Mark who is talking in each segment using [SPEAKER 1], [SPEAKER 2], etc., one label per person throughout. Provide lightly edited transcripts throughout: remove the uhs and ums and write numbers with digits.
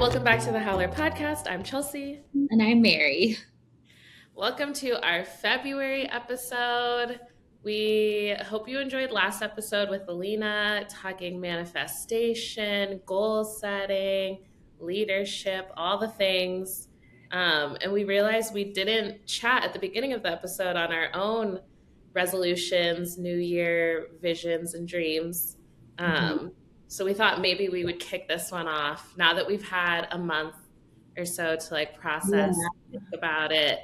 [SPEAKER 1] Welcome back to the Howler podcast. I'm Chelsea.
[SPEAKER 2] And I'm Mary.
[SPEAKER 1] Welcome to our February episode. We hope you enjoyed last episode with Alina talking manifestation, goal setting, leadership, all the things. And we realized we didn't chat at the beginning of the episode on our own resolutions, New Year visions, and dreams. So we thought maybe we would kick this one off now that we've had a month or so to process, think about it,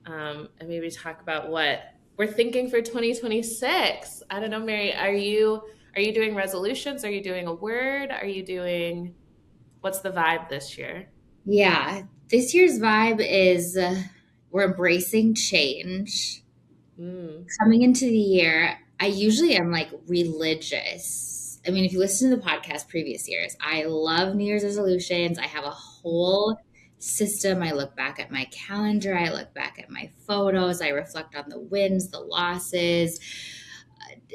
[SPEAKER 1] and maybe talk about what we're thinking for 2026. I don't know, Mary, are you doing resolutions? Are you doing a word? What's the vibe this year?
[SPEAKER 2] Yeah, this year's vibe is we're embracing change. Coming into the year, I usually am religious. I mean, if you listen to the podcast previous years, I love New Year's resolutions. I have a whole system. I look back at my calendar, I look back at my photos, I reflect on the wins, the losses.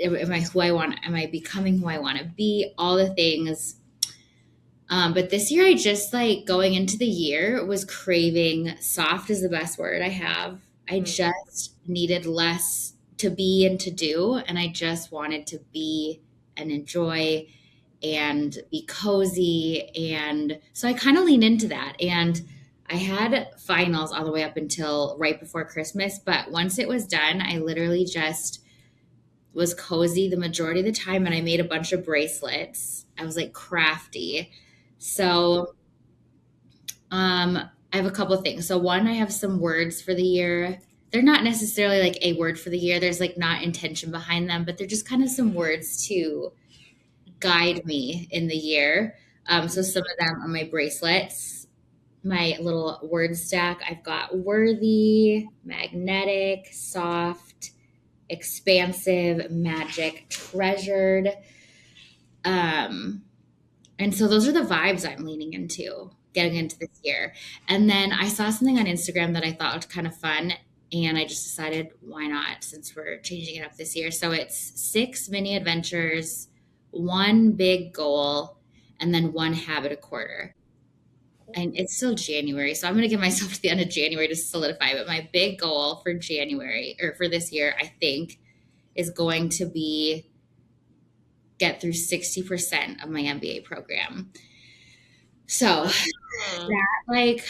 [SPEAKER 2] Am I who I want? Am I becoming who I want to be? All the things. But this year, I just going into the year was craving soft is the best word I have. I just needed less to be and to do. And I just wanted to be and enjoy and be cozy. And so I kind of leaned into that. And I had finals all the way up until right before Christmas. But once it was done, I literally just was cozy the majority of the time. And I made a bunch of bracelets. I was crafty. So I have a couple of things. So one, I have some words for the year. They're not necessarily a word for the year. There's not intention behind them, but they're just kind of some words to guide me in the year. So some of them are my bracelets, my little word stack. I've got worthy, magnetic, soft, expansive, magic, treasured. And so those are the vibes I'm leaning into getting into this year. And then I saw something on Instagram that I thought looked kind of fun. And I just decided, why not, since we're changing it up this year. So it's 6 mini adventures, 1 big goal, and then 1 habit a quarter. And it's still January. So I'm going to give myself to the end of January to solidify. But my big goal for January, or for this year, I think, is going to be get through 60% of my MBA program. So that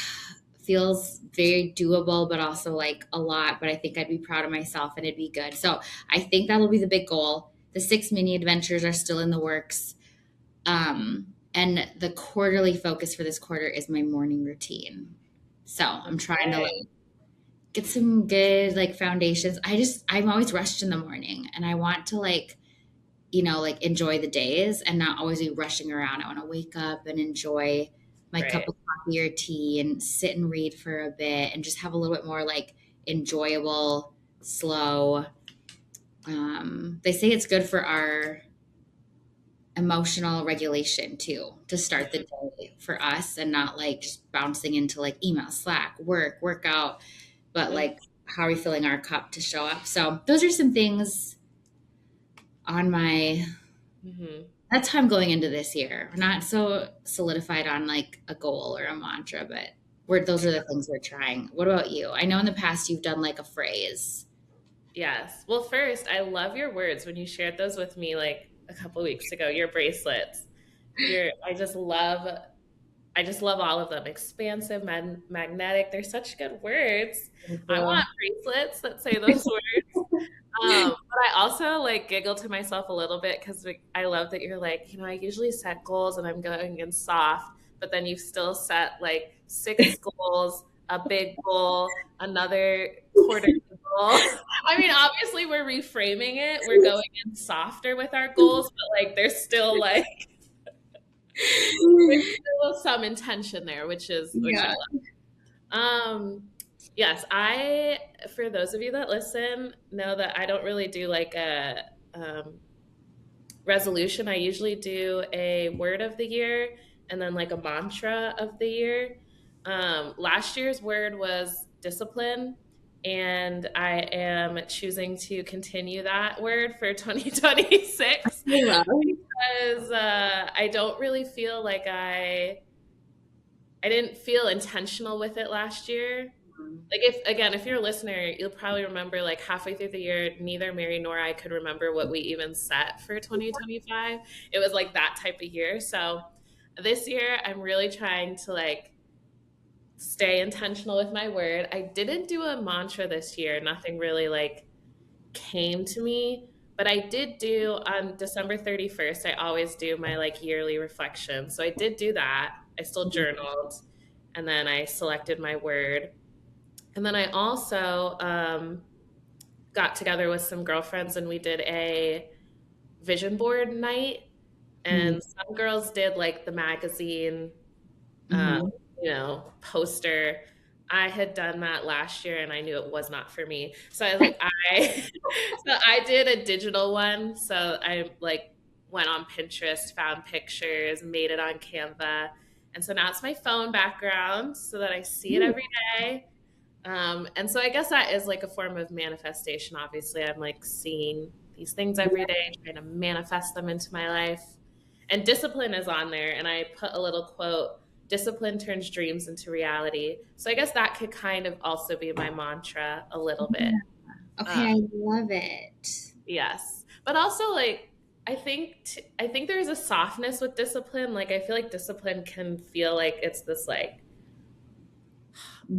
[SPEAKER 2] feels very doable, but also a lot, but I think I'd be proud of myself and it'd be good. So I think that'll be the big goal. The 6 mini adventures are still in the works. And the quarterly focus for this quarter is my morning routine. So I'm trying to get some good foundations. I'm always rushed in the morning and I want to enjoy the days and not always be rushing around. I want to wake up and enjoy my cup of coffee or tea and sit and read for a bit and just have a little bit more enjoyable, slow. They say it's good for our emotional regulation too, to start the day for us and not just bouncing into email, Slack, workout, but how are we filling our cup to show up? So those are some things on my that's how I'm going into this year. We're not so solidified on a goal or a mantra, but those are the things we're trying. What about you? I know in the past you've done a phrase.
[SPEAKER 1] Yes. Well, first, I love your words when you shared those with me a couple weeks ago, your bracelets. I just love all of them. Expansive, magnetic. They're such good words. I want bracelets that say those words. But I also giggle to myself a little bit because I love that you're I usually set goals and I'm going in soft, but then you've still set 6 goals, a big goal, another quarter goal. I mean, obviously we're reframing it. We're going in softer with our goals, but there's still there's still some intention there, which I love. Yes, for those of you that listen, know that I don't really do a resolution. I usually do a word of the year and then a mantra of the year. Last year's word was discipline, and I am choosing to continue that word for 2026 because I don't really feel like I I didn't feel intentional with it last year. Like if you're a listener, you'll probably remember like halfway through the year, neither Mary nor I could remember what we even set for 2025. It was like that type of year. So this year I'm really trying to like stay intentional with my word. I didn't do a mantra this year. Nothing really like came to me, but I did do on December 31st, I always do my like yearly reflection. So I did do that. I still journaled and then I selected my word. And then I also got together with some girlfriends and we did a vision board night.
[SPEAKER 2] Mhm.
[SPEAKER 1] And some girls did like the magazine, uh,
[SPEAKER 2] Mhm.
[SPEAKER 1] poster. I had done that last year and I knew it was not for me. So I was like, so I did a digital one. So I like went on Pinterest, found pictures, made it on Canva. And so now it's my phone background so that I see it
[SPEAKER 2] Ooh,
[SPEAKER 1] every day. And so I guess that is like a form of manifestation. Obviously, I'm like seeing these things every day, trying to manifest them into my life. And discipline is on there. And I put a little quote: discipline turns dreams into reality. So I guess that could kind of also be my mantra a little bit.
[SPEAKER 2] yeah.
[SPEAKER 1] Uh,
[SPEAKER 2] Okay, I love it.
[SPEAKER 1] yes. But also, like, I think there's a softness with discipline. Like, I feel like discipline can feel like it's this like,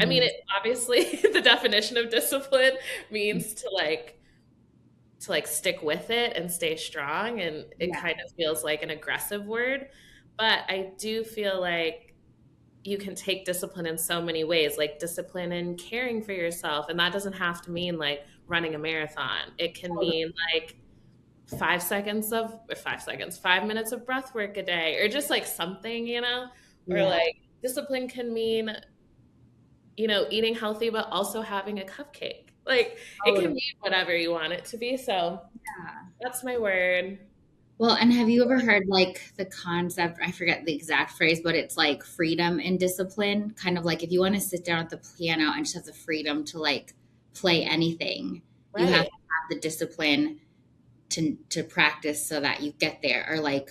[SPEAKER 1] I mean,
[SPEAKER 2] Mhm.
[SPEAKER 1] it obviously the definition of discipline means to like stick with it and stay strong, and it
[SPEAKER 2] Yeah,
[SPEAKER 1] kind of feels like an aggressive word, but I do feel like you can take discipline in so many ways, like discipline in caring for yourself, and that doesn't have to mean like running a marathon. It can
[SPEAKER 2] totally.
[SPEAKER 1] mean like 5 minutes of breath work a day, or just like something, or
[SPEAKER 2] Yeah,
[SPEAKER 1] like discipline can mean eating healthy, but also having a cupcake. Like it can
[SPEAKER 2] totally.
[SPEAKER 1] mean whatever you want it to be. So
[SPEAKER 2] Yeah.
[SPEAKER 1] that's my word.
[SPEAKER 2] Well, and have you ever heard like the concept? I forget the exact phrase, but it's like freedom and discipline. Kind of like if you want to sit down at the piano and just have the freedom to like play anything, you have
[SPEAKER 1] Right.
[SPEAKER 2] to have the discipline to practice so that you get there, or like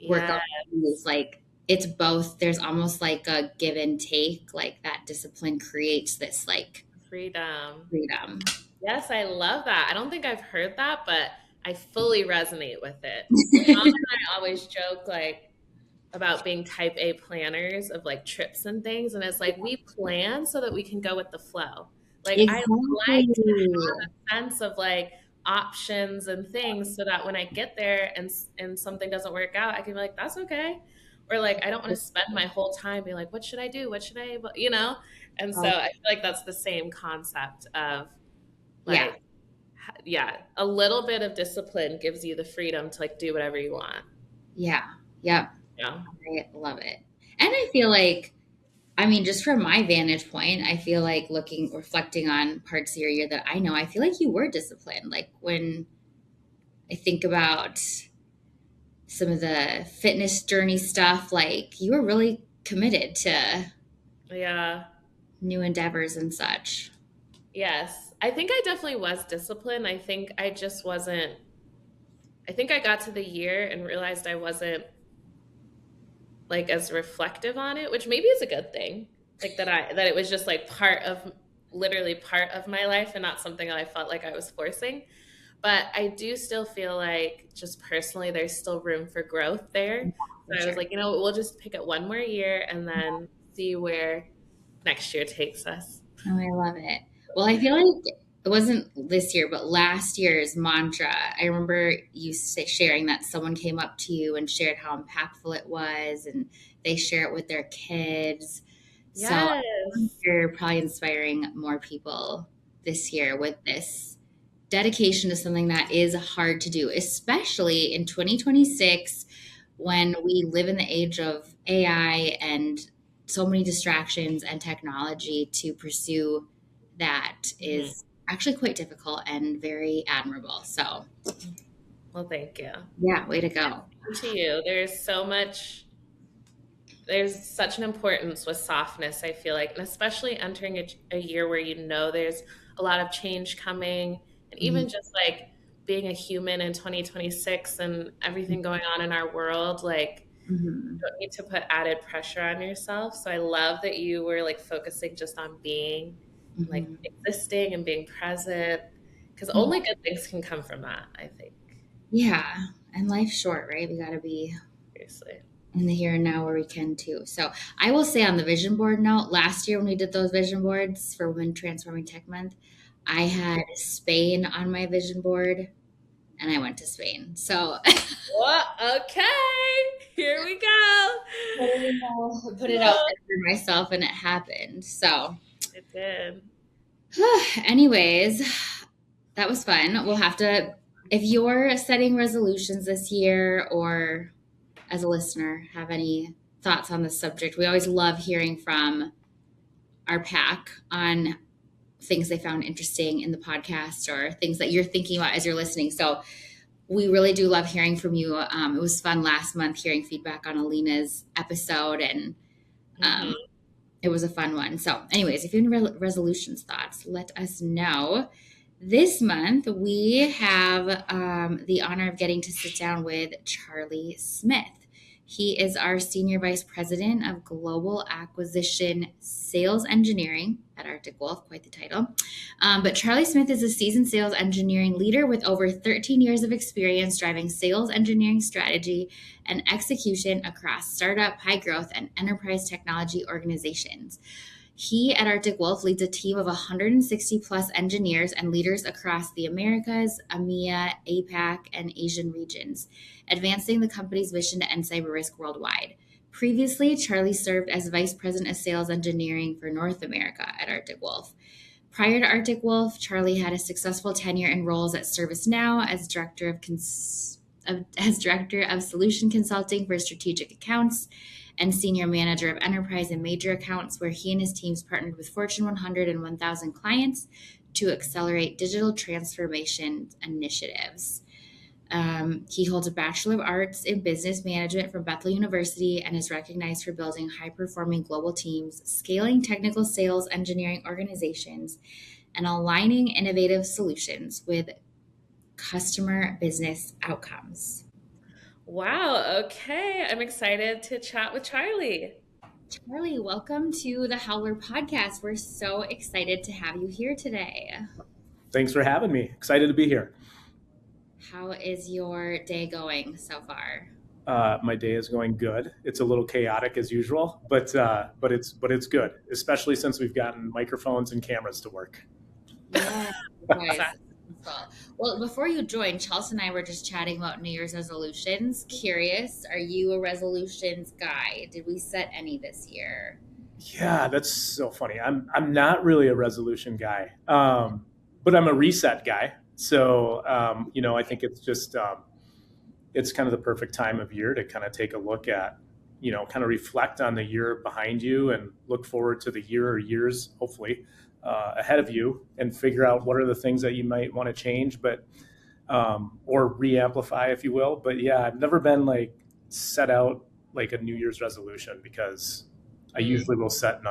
[SPEAKER 2] work
[SPEAKER 1] Yeah.
[SPEAKER 2] out moves. Like it's both. There's almost like a give and take. Like that discipline creates this like
[SPEAKER 1] Freedom.
[SPEAKER 2] freedom.
[SPEAKER 1] Yes, I love that. I don't think I've heard that, but I fully resonate with it. Mom and I always joke like about being type A planners of like trips and things. And it's like we plan so that we can go with the flow. Like I
[SPEAKER 2] Exactly.
[SPEAKER 1] like to have a sense of like options and things so that when I get there and something doesn't work out, I can be like, that's okay. Or like I don't want to spend my whole time being like, what should I do? What should I, And so
[SPEAKER 2] Oh,
[SPEAKER 1] I feel like that's the same concept of
[SPEAKER 2] yeah,
[SPEAKER 1] like, yeah, a little bit of discipline gives you the freedom to like do whatever you want.
[SPEAKER 2] yeah, yep.
[SPEAKER 1] Yeah.
[SPEAKER 2] I love it. And I feel like, I mean, just from my vantage point, I feel like reflecting on parts of your year that I know, I feel like you were disciplined. Like when I think about some of the fitness journey stuff, like you were really committed to
[SPEAKER 1] Yeah.
[SPEAKER 2] new endeavors and such.
[SPEAKER 1] Yes. I think I definitely was disciplined. I think I got to the year and realized I wasn't like as reflective on it, which maybe is a good thing. Like that it was just like literally part of my life and not something that I felt like I was forcing. But I do still feel like just personally there's still room for growth there.
[SPEAKER 2] For
[SPEAKER 1] So I was
[SPEAKER 2] sure.
[SPEAKER 1] like, we'll just pick it one more year and then see where next year takes us.
[SPEAKER 2] Oh, I love it. Well, I feel like it wasn't this year, but last year's mantra. I remember sharing that someone came up to you and shared how impactful it was, and they share it with their kids. So
[SPEAKER 1] Yes.
[SPEAKER 2] you're probably inspiring more people this year with this dedication to something that is hard to do, especially in 2026 when we live in the age of AI and so many distractions and technology. To pursue that
[SPEAKER 1] Mhm.
[SPEAKER 2] is actually quite difficult and very admirable. So,
[SPEAKER 1] Well, thank you.
[SPEAKER 2] yeah, way to go.
[SPEAKER 1] To you. There's such an importance with softness, I feel like, and especially entering a year where there's a lot of change coming, and
[SPEAKER 2] Mhm.
[SPEAKER 1] even just like being a human in 2026 and everything going on in our world, like
[SPEAKER 2] Mhm.
[SPEAKER 1] don't need to put added pressure on yourself. So I love that you were like focusing just on being and like
[SPEAKER 2] Mhm.
[SPEAKER 1] existing and being present because
[SPEAKER 2] Yeah.
[SPEAKER 1] only good things can come from that, I think.
[SPEAKER 2] Yeah. And life's short, right? We got to be
[SPEAKER 1] Seriously.
[SPEAKER 2] in the here and now where we can too. So I will say on the vision board note, last year when we did those vision boards for Women Transforming Tech Month, I had Spain on my vision board and I went to Spain. So
[SPEAKER 1] What? Okay. Here we go.
[SPEAKER 2] put it out there for myself and it happened. So
[SPEAKER 1] It did.
[SPEAKER 2] anyways, that was fun. We'll have to, if you're setting resolutions this year or as a listener have any thoughts on this subject, we always love hearing from our pack on things they found interesting in the podcast or things that you're thinking about as you're listening. So we really do love hearing from you. It was fun last month hearing feedback on Alina's episode, and
[SPEAKER 1] Hmm.
[SPEAKER 2] it was a fun one. So, anyways, if you have any resolutions thoughts, let us know. This month, we have the honor of getting to sit down with Charlie Smith. He is our Senior Vice President of Global Acquisition Sales Engineering at Arctic Wolf, quite the title. But Charlie Smith is a seasoned sales engineering leader with over 13 years of experience driving sales engineering strategy and execution across startup, high growth, and enterprise technology organizations. He at Arctic Wolf leads a team of 160 plus engineers and leaders across the Americas, EMEA, APAC, and Asian regions, advancing the company's mission to end cyber risk worldwide. Previously, Charlie served as Vice President of Sales Engineering for North America at Arctic Wolf. Prior to Arctic Wolf, Charlie had a successful tenure in roles at ServiceNow as Director of Solution Consulting for Strategic Accounts and Senior Manager of Enterprise and Major Accounts, where he and his teams partnered with Fortune 100 and 1,000 clients to accelerate digital transformation initiatives. He holds a Bachelor of Arts in Business Management from Bethel University and is recognized for building high-performing global teams, scaling technical sales engineering organizations, and aligning innovative solutions with customer business outcomes.
[SPEAKER 1] Wow. Okay. I'm excited to chat with Charlie.
[SPEAKER 2] Charlie, welcome to the Howler podcast. We're so excited to have you here today.
[SPEAKER 3] Thanks for having me. Excited to be here.
[SPEAKER 2] How is your day going so far?
[SPEAKER 3] My day is going good. It's a little chaotic as usual, but it's good, especially since we've gotten microphones and cameras to work.
[SPEAKER 2] Yeah, guys. Well, before you joined, Chelsea and I were just chatting about New Year's resolutions. Curious, are you a resolutions guy? Did we set any this year?
[SPEAKER 3] Yeah, that's so funny. I'm not really a resolution guy, but I'm a reset guy. So I think it's just it's kind of the perfect time of year to kind of take a look at, kind of reflect on the year behind you and look forward to the year or years, hopefully, ahead of you, and figure out what are the things that you might want to change, but or re-amplify, if you will. But yeah, I've never been like set out like a New Year's resolution because I usually will set an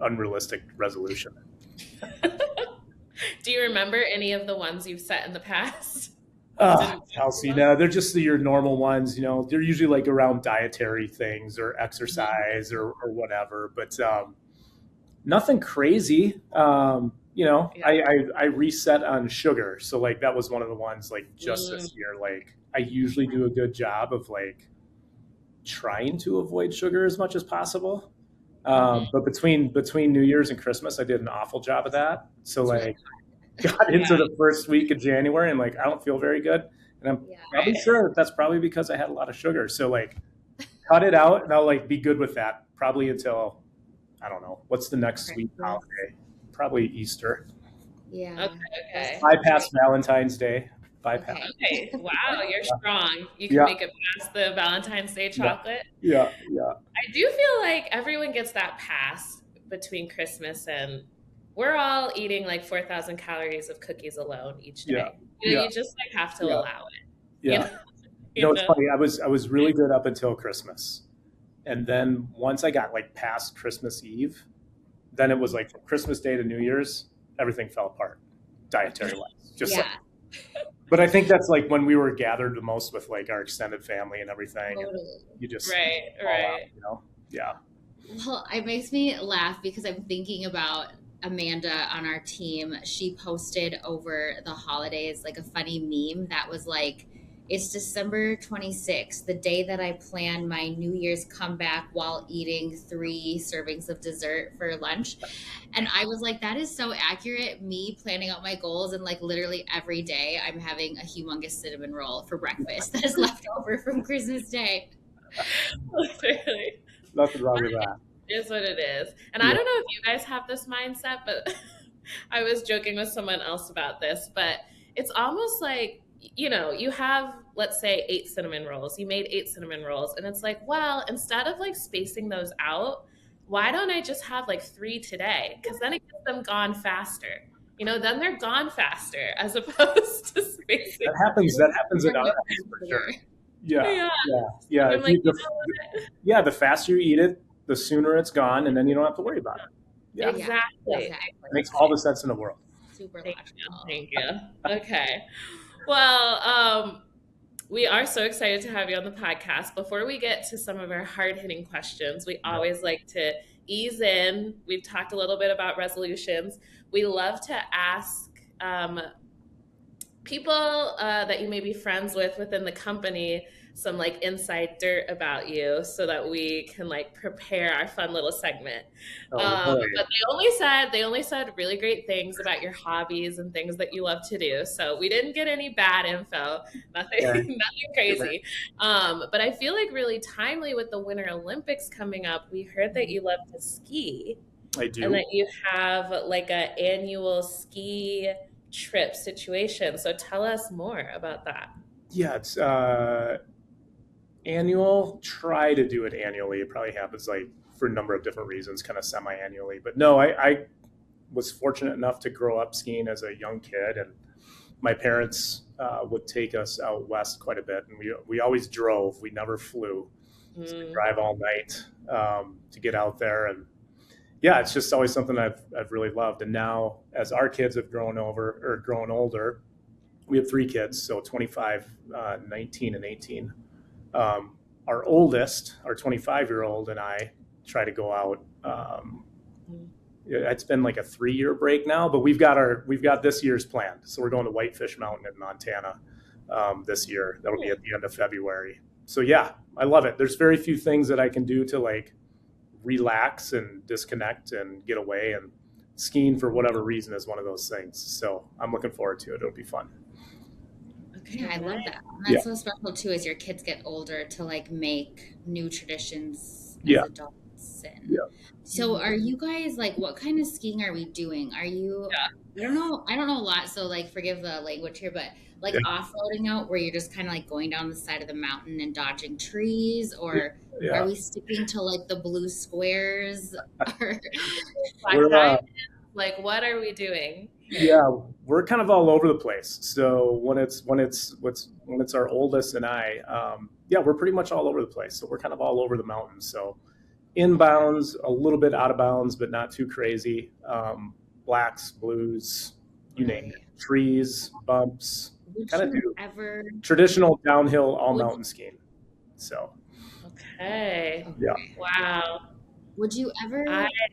[SPEAKER 3] unrealistic resolution.
[SPEAKER 1] Do you remember any of the ones you've set in the past?
[SPEAKER 3] Kelsey, no, they're just your normal ones. They're usually like around dietary things or exercise or whatever, but nothing crazy.
[SPEAKER 1] Yeah.
[SPEAKER 3] I reset on sugar. So like that was one of the ones like just this year. Like I usually do a good job of like trying to avoid sugar as much as possible. But between New Year's and Christmas, I did an awful job of that. So like got into the first week of January and like I don't feel very good. And I'm probably sure that's probably because I had a lot of sugar. So like cut it out and I'll like be good with that probably until, I don't know, what's the next sweet holiday? Probably Easter.
[SPEAKER 2] Yeah.
[SPEAKER 1] Okay.
[SPEAKER 3] Bypass Valentine's Day. Bypass.
[SPEAKER 1] Okay. Wow, you're strong. You can make it past the Valentine's Day chocolate.
[SPEAKER 3] Yeah.
[SPEAKER 1] I do feel like everyone gets that pass between Christmas and we're all eating like 4,000 calories of cookies alone each day. You just like have to allow it.
[SPEAKER 3] Yeah. It's funny. I was really good up until Christmas. And then once I got like past Christmas Eve, then it was like from Christmas Day to New Year's, everything fell apart, dietary wise. Just like But I think that's like when we were gathered the most with like our extended family and everything. And
[SPEAKER 2] Totally.
[SPEAKER 3] you just
[SPEAKER 1] Right,
[SPEAKER 3] all
[SPEAKER 1] right.
[SPEAKER 3] out, you know? Yeah.
[SPEAKER 2] Well, it makes me laugh because I'm thinking about Amanda on our team. She posted over the holidays like a funny meme that was like, it's December 26th, the day that I plan my New Year's comeback while eating 3 servings of dessert for lunch. And I was like, that is so accurate. Me planning out my goals, and like literally every day I'm having a humongous cinnamon roll for breakfast that is left over from Christmas Day.
[SPEAKER 1] Literally.
[SPEAKER 3] Nothing wrong with that.
[SPEAKER 1] It is what it is. And I
[SPEAKER 3] Yeah.
[SPEAKER 1] don't know if you guys have this mindset, but I was joking with someone else about this, but it's almost like, you have, let's say, 8 cinnamon rolls. You made 8 cinnamon rolls, and it's like, well, instead of like spacing those out, why don't I just have like 3 today? Because then it gets them gone faster. Then they're gone faster as opposed to spacing.
[SPEAKER 3] That happens in our house for sure. Yeah.
[SPEAKER 1] Yeah. I'm like,
[SPEAKER 3] The faster you eat it, the sooner it's gone, and then you don't have to worry about it. Yeah.
[SPEAKER 1] Exactly.
[SPEAKER 3] Makes all the sense in the world.
[SPEAKER 2] Super
[SPEAKER 1] Thank
[SPEAKER 2] logical.
[SPEAKER 1] you. Okay. Well, we are so excited to have you on the podcast. Before we get to some of our hard-hitting questions, we always like to ease in. We've talked a little bit about resolutions. We love to ask people that you may be friends with within the company some like inside dirt about you so that we can like prepare our fun little segment. But they only said really great things about your hobbies and things that you love to do. So we didn't get any bad info, nothing crazy. But I feel like really timely with the Winter Olympics coming up, we heard that you love to ski.
[SPEAKER 3] I do.
[SPEAKER 1] And that you have like an annual ski trip situation. So tell us more about that.
[SPEAKER 3] Yeah, it's annual. Try to do it annually. It probably happens like for a number of different reasons, kind of semi-annually. But no, I was fortunate enough to grow up skiing as a young kid, and my parents would take us out west quite a bit, and we always drove. We never flew. So we drive all night to get out there, and yeah, it's just always something I've really loved. And now, as our kids have grown older, we have 3 kids, so 25, 19, and 18. Our oldest, our 25-year-old, and I try to go out. It's been like a 3-year break now, but we've got this year's planned. So we're going to Whitefish Mountain in Montana this year. That'll be at the end of February. So yeah, I love it. There's very few things that I can do to like relax and disconnect and get away, and skiing for whatever reason is one of those things. So I'm looking forward to it. It'll be fun.
[SPEAKER 2] Okay, I love that. And that's so special too as your kids get older to like make new traditions as adults. And so are you guys like, what kind of skiing are we doing? Are you I don't know a lot, so like forgive the language here, but like off-roading out where you're just kind of like going down the side of the mountain and dodging trees, or are we sticking to like the blue squares?
[SPEAKER 1] Like what are we doing?
[SPEAKER 3] Yeah, we're kind of all over the place. So when it's our oldest and I, we're pretty much all over the place. So we're kind of all over the mountains. So inbounds, a little bit out of bounds, but not too crazy. Blacks, blues, you name it. Trees, bumps. Kind of do traditional downhill all mountain skiing. So.
[SPEAKER 1] Okay.
[SPEAKER 3] Yeah.
[SPEAKER 1] Wow.
[SPEAKER 2] Would you ever?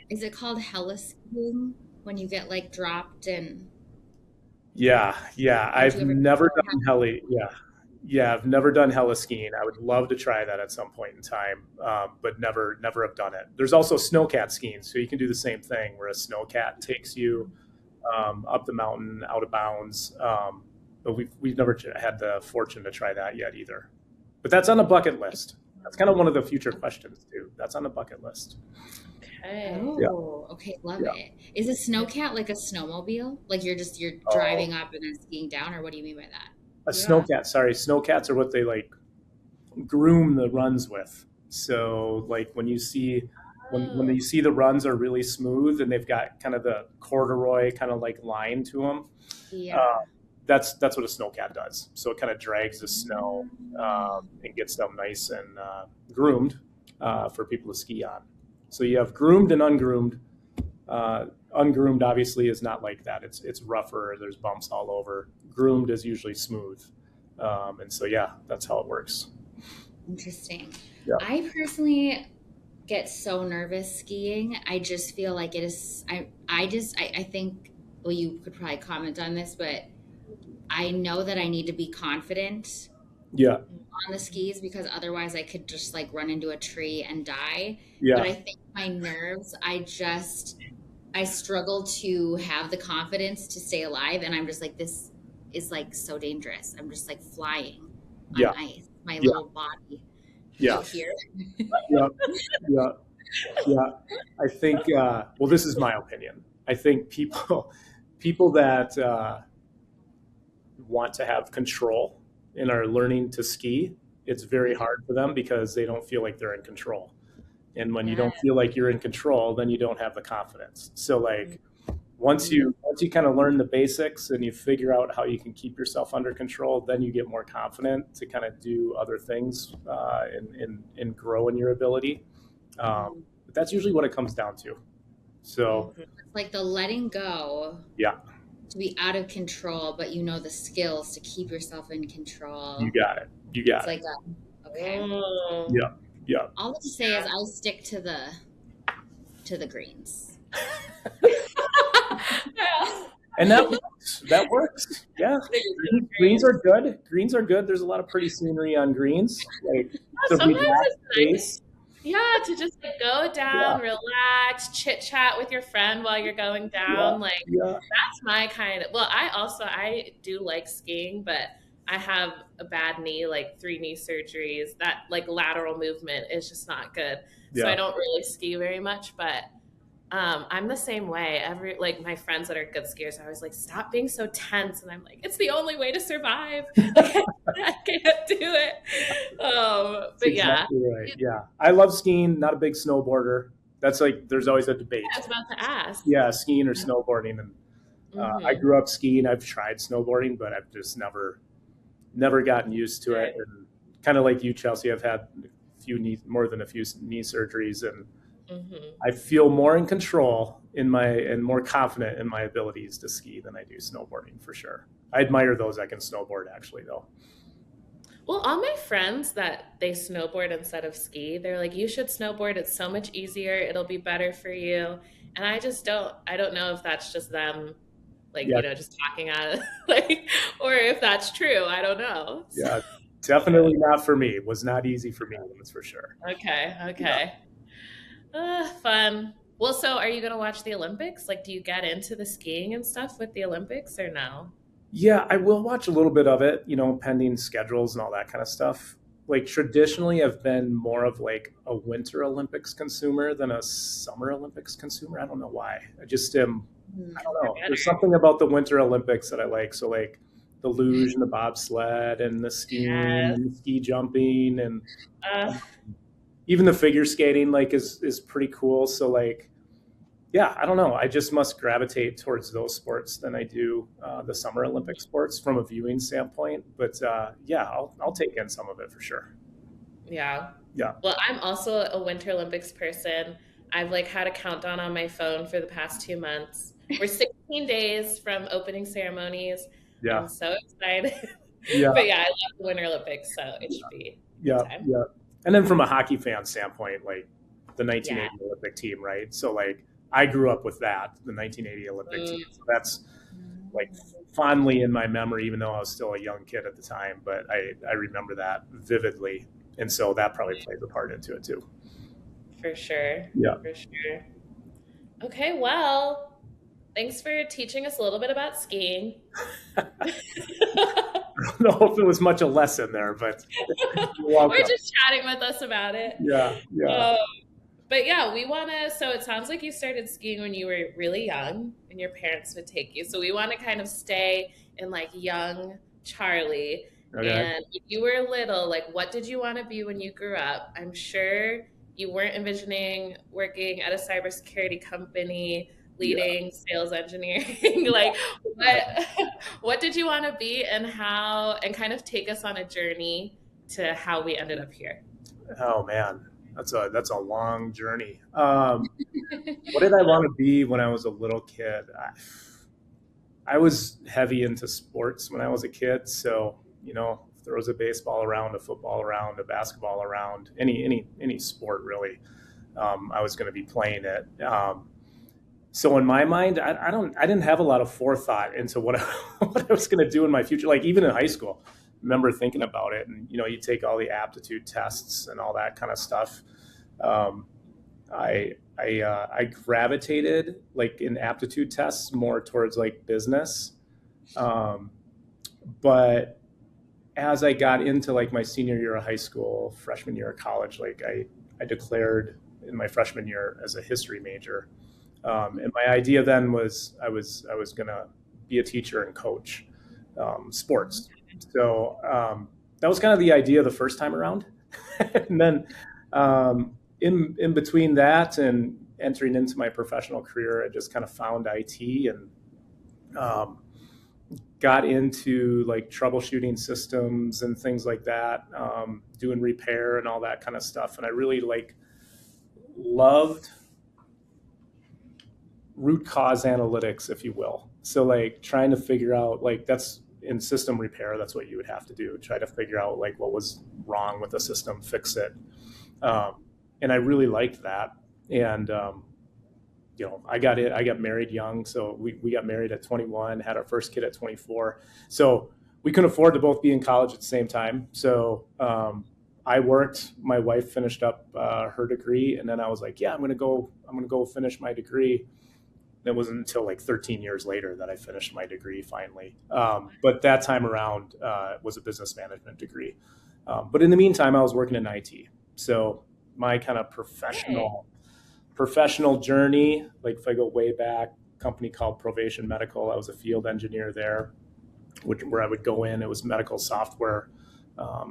[SPEAKER 2] Is it called heli skiing when you get like dropped and?
[SPEAKER 3] Yeah. I've never done heli. Yeah, I've never done heli skiing. I would love to try that at some point in time, but never have done it. There's also snowcat skiing, so you can do the same thing where a snowcat takes you up the mountain, out of bounds. But we've never had the fortune to try that yet either. But that's on the bucket list. That's kind of one of the future questions too. That's on the bucket list.
[SPEAKER 1] Okay.
[SPEAKER 2] Okay, love it. Is a snowcat like a snowmobile? Like you're driving up and then skiing down, or what do you mean by that?
[SPEAKER 3] Snowcats are what they like groom the runs with. So like when you see the runs are really smooth and they've got kind of the corduroy kind of like line to them. That's what a snowcat does. So it kind of drags the snow and gets them nice and groomed for people to ski on. So you have groomed and ungroomed Ungroomed obviously is not like that. It's rougher. There's bumps all over. Groomed is usually smooth. And so, yeah, that's how it works.
[SPEAKER 2] Interesting.
[SPEAKER 3] Yeah.
[SPEAKER 2] I personally get so nervous skiing. I just feel like it is, I think, well, you could probably comment on this, but I know that I need to be confident
[SPEAKER 3] Yeah.
[SPEAKER 2] on the skis because otherwise I could just like run into a tree and die.
[SPEAKER 3] Yeah.
[SPEAKER 2] But I think my nerves, I struggle to have the confidence to stay alive. And I'm just like, this is like so dangerous. I'm just like flying on ice, my little body out here.
[SPEAKER 3] Yeah. I think, well, this is my opinion. I think people that want to have control and are learning to ski, it's very hard for them because they don't feel like they're in control. And when you don't feel like you're in control, then you don't have the confidence. So like once you kind of learn the basics and you figure out how you can keep yourself under control, then you get more confident to kind of do other things and grow in your ability. But that's usually what it comes down to. So
[SPEAKER 2] it's like the letting go.
[SPEAKER 3] Yeah.
[SPEAKER 2] To be out of control, but you know the skills to keep yourself in control.
[SPEAKER 3] You got it.
[SPEAKER 2] It's like okay.
[SPEAKER 3] Yeah.
[SPEAKER 2] All I say is I stick to the greens.
[SPEAKER 3] And that works. Yeah. Greens are good. Greens are good. There's a lot of pretty scenery on greens. Like
[SPEAKER 1] sometimes it's nice. Yeah, to just like go down, relax, chit chat with your friend while you're going down. That's my kind of, well, I do like skiing, but I have a bad knee, like 3 knee surgeries. That like lateral movement is just not good. So I don't really ski very much, but I'm the same way. Like my friends that are good skiers are always like, stop being so tense. And I'm like, it's the only way to survive. I can't do it. But
[SPEAKER 3] exactly right. Yeah. I love skiing, not a big snowboarder. That's like, there's always a debate.
[SPEAKER 1] I was about to ask.
[SPEAKER 3] Yeah, skiing or snowboarding. And I grew up skiing. I've tried snowboarding, but I've just never gotten used to it. And kind of like you, Chelsea, I've had more than a few knee surgeries, and I feel more in control and more confident in my abilities to ski than I do snowboarding, for sure. I admire those that can snowboard, actually, though.
[SPEAKER 1] Well, all my friends that they snowboard instead of ski, they're like, you should snowboard. It's so much easier. It'll be better for you. And I don't know if that's just them, like, just talking out of, like, or if that's true. I don't know.
[SPEAKER 3] Yeah, definitely not for me. It was not easy for me, that's for sure.
[SPEAKER 1] Okay. Fun. Well, so are you going to watch the Olympics? Like, do you get into the skiing and stuff with the Olympics or no?
[SPEAKER 3] Yeah, I will watch a little bit of it, pending schedules and all that kind of stuff. Like traditionally, I've been more of like a Winter Olympics consumer than a Summer Olympics consumer. I don't know why. I just am. I don't know. There's something about the Winter Olympics that I like. So like the luge and the bobsled and the skiing, and the ski jumping, and even the figure skating like is pretty cool. So like, yeah, I don't know. I just must gravitate towards those sports than I do the Summer Olympic sports from a viewing standpoint. But yeah, I'll take in some of it for sure.
[SPEAKER 1] Yeah.
[SPEAKER 3] Yeah.
[SPEAKER 1] Well, I'm also a Winter Olympics person. I've like had a countdown on my phone for the past 2 months. We're 16 days from opening ceremonies.
[SPEAKER 3] Yeah.
[SPEAKER 1] I'm so excited.
[SPEAKER 3] Yeah.
[SPEAKER 1] But yeah, I love the Winter Olympics, so it should be time.
[SPEAKER 3] Yeah. And then from a hockey fan standpoint, like the 1980 Olympic team, right? So like I grew up with that, the 1980 Olympic team. So that's like fondly in my memory, even though I was still a young kid at the time, but I remember that vividly. And so that probably plays a part into it too.
[SPEAKER 1] For sure.
[SPEAKER 3] Yeah.
[SPEAKER 1] For sure. Okay, well, thanks for teaching us a little bit about skiing.
[SPEAKER 3] I don't know if it was much a lesson there, but
[SPEAKER 1] we're just chatting with us about it.
[SPEAKER 3] Yeah.
[SPEAKER 1] But yeah, we want to, so it sounds like you started skiing when you were really young and your parents would take you. So we want to kind of stay in like young Charlie. Okay. And if you were little, like what did you want to be when you grew up? I'm sure you weren't envisioning working at a cybersecurity company, leading sales engineering. Like what did you want to be, and how, and kind of take us on a journey to how we ended up here.
[SPEAKER 3] Oh man. That's a long journey. What did I want to be when I was a little kid? I was heavy into sports when I was a kid. So, if there was a baseball around, a football around, a basketball around, any sport really, I was going to be playing it. So in my mind, I didn't have a lot of forethought into what I was going to do in my future. Like even in high school, I remember thinking about it, and you take all the aptitude tests and all that kind of stuff. Um, I gravitated like in aptitude tests more towards like business, um, but as I got into like my senior year of high school, freshman year of college, like I declared in my freshman year as a history major. And my idea then was I was gonna be a teacher and coach sports. So that was kind of the idea the first time around, and then in between that and entering into my professional career, I just kind of found IT and um, got into like troubleshooting systems and things like that, doing repair and all that kind of stuff. And I really like loved root cause analytics, if you will. So like trying to figure out like that's in system repair, that's what you would have to do. Try to figure out like what was wrong with the system, fix it. And I really liked that. And I got married young. So we got married at 21, had our first kid at 24. So we couldn't afford to both be in college at the same time. So I worked, my wife finished up her degree. And then I was like, yeah, I'm going to go finish my degree. It wasn't until like 13 years later that I finished my degree finally. But that time around was a business management degree. But in the meantime, I was working in IT. So my kind of professional journey, like if I go way back, a company called Provation Medical, I was a field engineer there, where I would go in, it was medical software,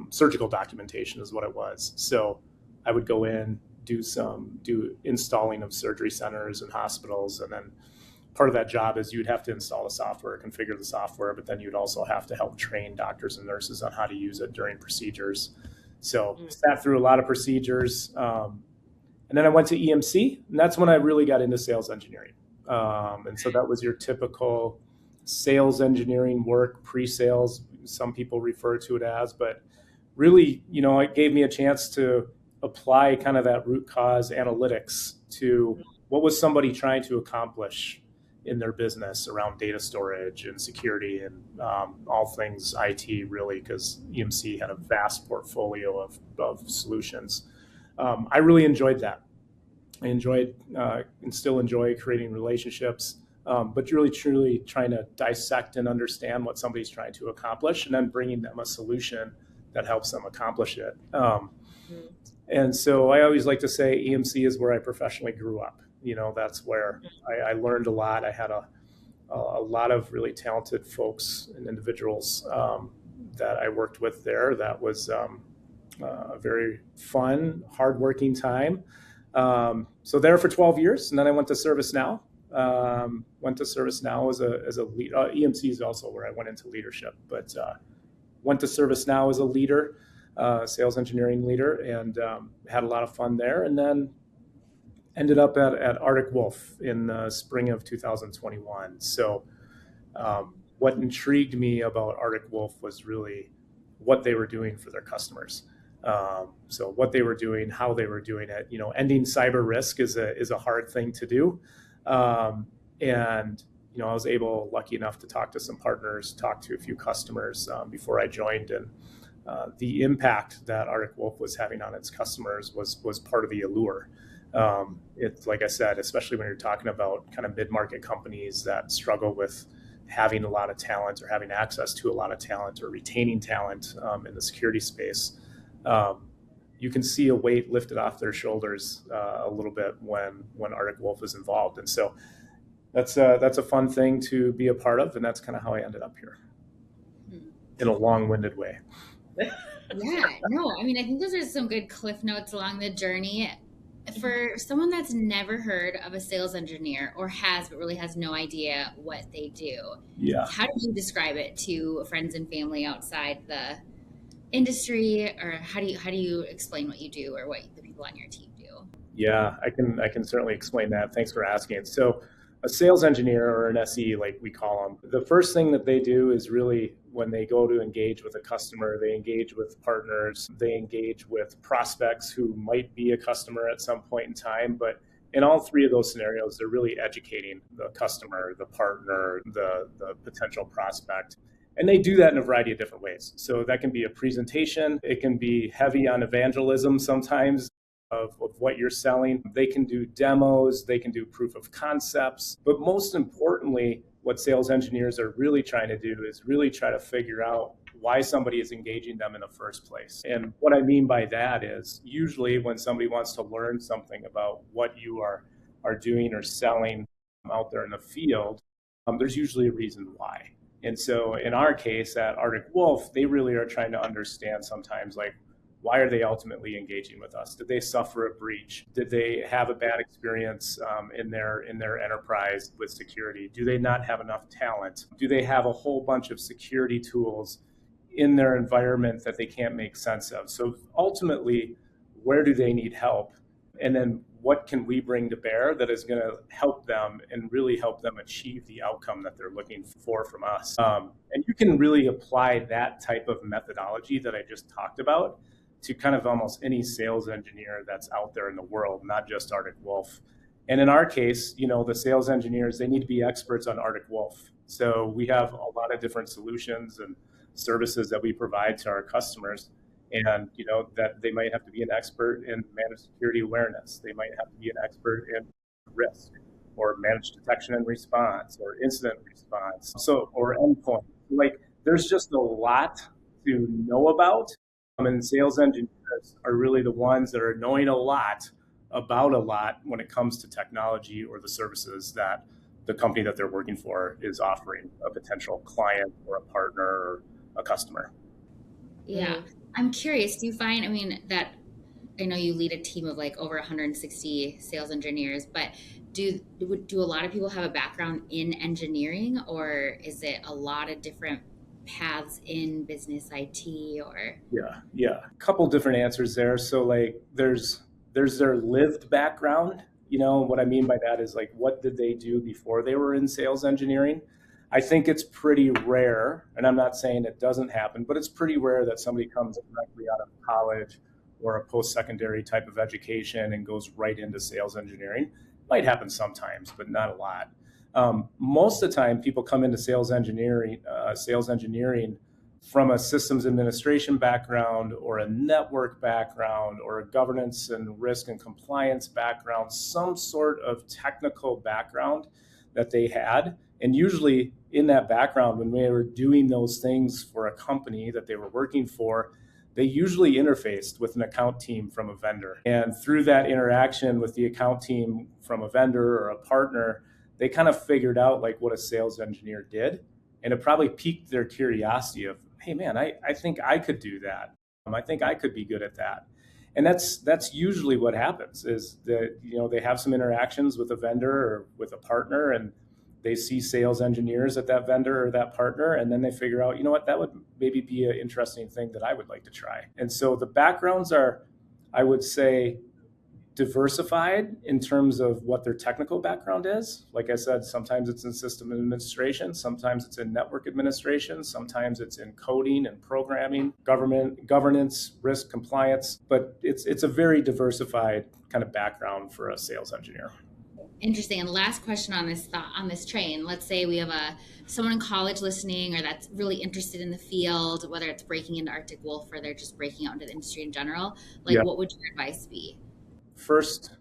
[SPEAKER 3] surgical documentation is what it was. So I would go in, do installing of surgery centers and hospitals. And then part of that job is you'd have to install the software, configure the software, but then you'd also have to help train doctors and nurses on how to use it during procedures. So sat through a lot of procedures. And then I went to EMC, and that's when I really got into sales engineering. And so that was your typical sales engineering work, pre-sales, some people refer to it as, but really, it gave me a chance to apply kind of that root cause analytics to what was somebody trying to accomplish in their business around data storage and security and all things IT, really, because EMC had a vast portfolio of solutions. I really enjoyed that. I enjoyed and still enjoy creating relationships, but really truly trying to dissect and understand what somebody's trying to accomplish and then bringing them a solution that helps them accomplish it. And so I always like to say EMC is where I professionally grew up. That's where I learned a lot. I had a lot of really talented folks and individuals that I worked with there. That was a very fun, hardworking time. So there for 12 years, and then I went to ServiceNow. Went to ServiceNow as a lead. EMC is also where I went into leadership, but went to ServiceNow as a leader, sales engineering leader, and had a lot of fun there. And then ended up at Arctic Wolf in the spring of 2021. So what intrigued me about Arctic Wolf was really what they were doing for their customers. So what they were doing, how they were doing it. Ending cyber risk is a hard thing to do. And I was lucky enough to talk to some partners, talk to a few customers before I joined, and the impact that Arctic Wolf was having on its customers was part of the allure. It's like I said, especially when you're talking about kind of mid-market companies that struggle with having a lot of talent or having access to a lot of talent or retaining talent in the security space. You can see a weight lifted off their shoulders a little bit when Arctic Wolf is involved. And so that's a fun thing to be a part of. And that's kind of how I ended up here in a long-winded way.
[SPEAKER 2] Yeah, no, I mean, I think those are some good cliff notes along the journey. For someone that's never heard of a sales engineer or has, but really has no idea what they do,
[SPEAKER 3] Yeah.
[SPEAKER 2] how do you describe it to friends and family outside industry, or how do you explain what you do or what the people on your team do?
[SPEAKER 3] Yeah, I can certainly explain that. Thanks for asking. So, a sales engineer or an SE, like we call them, the first thing that they do is really when they go to engage with a customer, they engage with partners, they engage with prospects who might be a customer at some point in time. But in all three of those scenarios, they're really educating the customer, the partner, the potential prospect. And they do that in a variety of different ways. So that can be a presentation, it can be heavy on evangelism sometimes of what you're selling. They can do demos, they can do proof of concepts. But most importantly, what sales engineers are really trying to do is really try to figure out why somebody is engaging them in the first place. And what I mean by that is usually when somebody wants to learn something about what you are doing or selling out there in the field, there's usually a reason why. And so in our case at Arctic Wolf, they really are trying to understand sometimes like, why are they ultimately engaging with us? Did they suffer a breach? Did they have a bad experience in their enterprise with security? Do they not have enough talent? Do they have a whole bunch of security tools in their environment that they can't make sense of? So ultimately, where do they need help? And then what can we bring to bear that is going to help them and really help them achieve the outcome that they're looking for from us? And you can really apply that type of methodology that I just talked about to kind of almost any sales engineer that's out there in the world, not just Arctic Wolf. And in our case, the sales engineers, they need to be experts on Arctic Wolf. So we have a lot of different solutions and services that we provide to our customers. And, that they might have to be an expert in managed security awareness. They might have to be an expert in risk or managed detection and response or incident response. Or endpoint. Like there's just a lot to know about. And sales engineers are really the ones that are knowing a lot about a lot when it comes to technology or the services that the company that they're working for is offering a potential client or a partner or a customer.
[SPEAKER 2] Yeah. I'm curious, do you find, that I know you lead a team of like over 160 sales engineers, but do a lot of people have a background in engineering, or is it a lot of different paths in business IT? Or
[SPEAKER 3] Yeah, a couple different answers there. So like there's their lived background. What I mean by that is like what did they do before they were in sales engineering? I think it's pretty rare, and I'm not saying it doesn't happen, but it's pretty rare that somebody comes directly out of college or a post-secondary type of education and goes right into sales engineering. Might happen sometimes, but not a lot. Most of the time, people come into sales engineering from a systems administration background or a network background or a governance and risk and compliance background, some sort of technical background that they had. And usually in that background, when they were doing those things for a company that they were working for, they usually interfaced with an account team from a vendor. And through that interaction with the account team from a vendor or a partner, they kind of figured out like what a sales engineer did. And it probably piqued their curiosity of, hey man, I think I could do that. I think I could be good at that. And that's usually what happens is that they have some interactions with a vendor or with a partner, and they see sales engineers at that vendor or that partner, and then they figure out, that would maybe be an interesting thing that I would like to try. And so the backgrounds are, I would say, diversified in terms of what their technical background is. Like I said, sometimes it's in system administration, sometimes it's in network administration, sometimes it's in coding and programming, governance, risk, compliance. But it's a very diversified kind of background for a sales engineer.
[SPEAKER 2] interesting. And last question on this train. Let's say we have someone in college listening, or that's really interested in the field, whether it's breaking into Arctic Wolf or they're just breaking out into the industry in general. Like,
[SPEAKER 3] Yeah.
[SPEAKER 2] what would your advice be?
[SPEAKER 3] First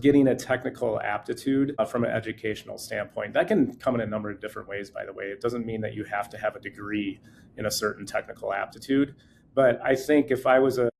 [SPEAKER 3] getting a technical aptitude from an educational standpoint. That can come in a number of different ways, by the way. It doesn't mean that you have to have a degree in a certain technical aptitude. But I think if I was a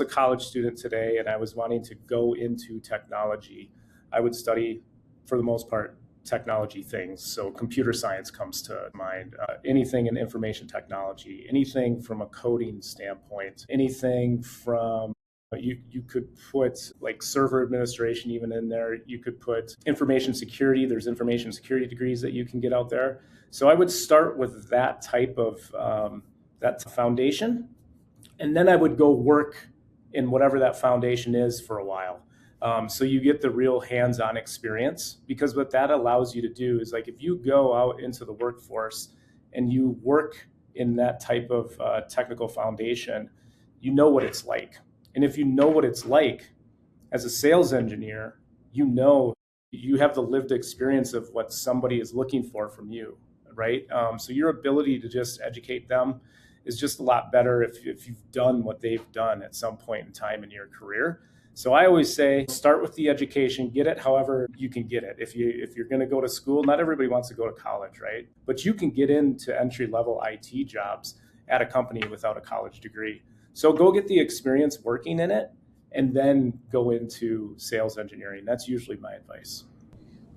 [SPEAKER 3] college student today and I was wanting to go into technology, I would study, for the most part, technology things. So computer science comes to mind, anything in information technology, anything from a coding standpoint, anything from you could put like server administration even in there. You could put information security. There's information security degrees that you can get out there. So I would start with that type of that foundation. And then I would go work in whatever that foundation is for a while. So you get the real hands-on experience, because what that allows you to do is, like, if you go out into the workforce and you work in that type of technical foundation, you know what it's like. And if you know what it's like as a sales engineer, you know, you have the lived experience of what somebody is looking for from you, right? So your ability to just educate them is just a lot better if you've done what they've done at some point in time in your career. So I always say, start with the education, get it however you can get it. If you're going to go to school, not everybody wants to go to college, right? But you can get into entry-level IT jobs at a company without a college degree. So go get the experience working in it, and then go into sales engineering. That's usually my advice.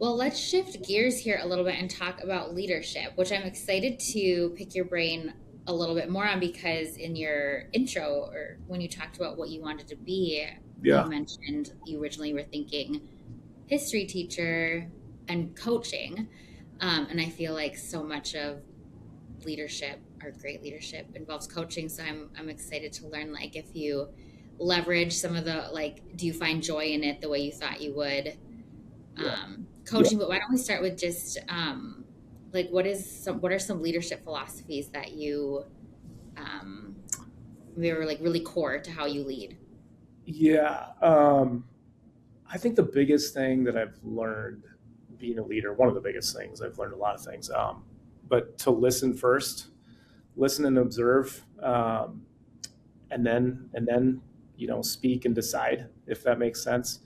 [SPEAKER 2] Well, let's shift gears here a little bit and talk about leadership, which I'm excited to pick your brain a little bit more on, because in your intro, or when you talked about what you wanted to be, you mentioned you originally were thinking history teacher and coaching. And I feel like so much of leadership, or great leadership, involves coaching. So I'm excited to learn, like, if you leverage some of the, like, do you find joy in it the way you thought you would? Coaching, but why don't we start with just like, what are some leadership philosophies that you were like really core to how you lead?
[SPEAKER 3] Yeah, I think the biggest thing that I've learned being a leader, one of the biggest things, I've learned a lot of things, but to listen first, listen and observe, and then speak and decide, if that makes sense.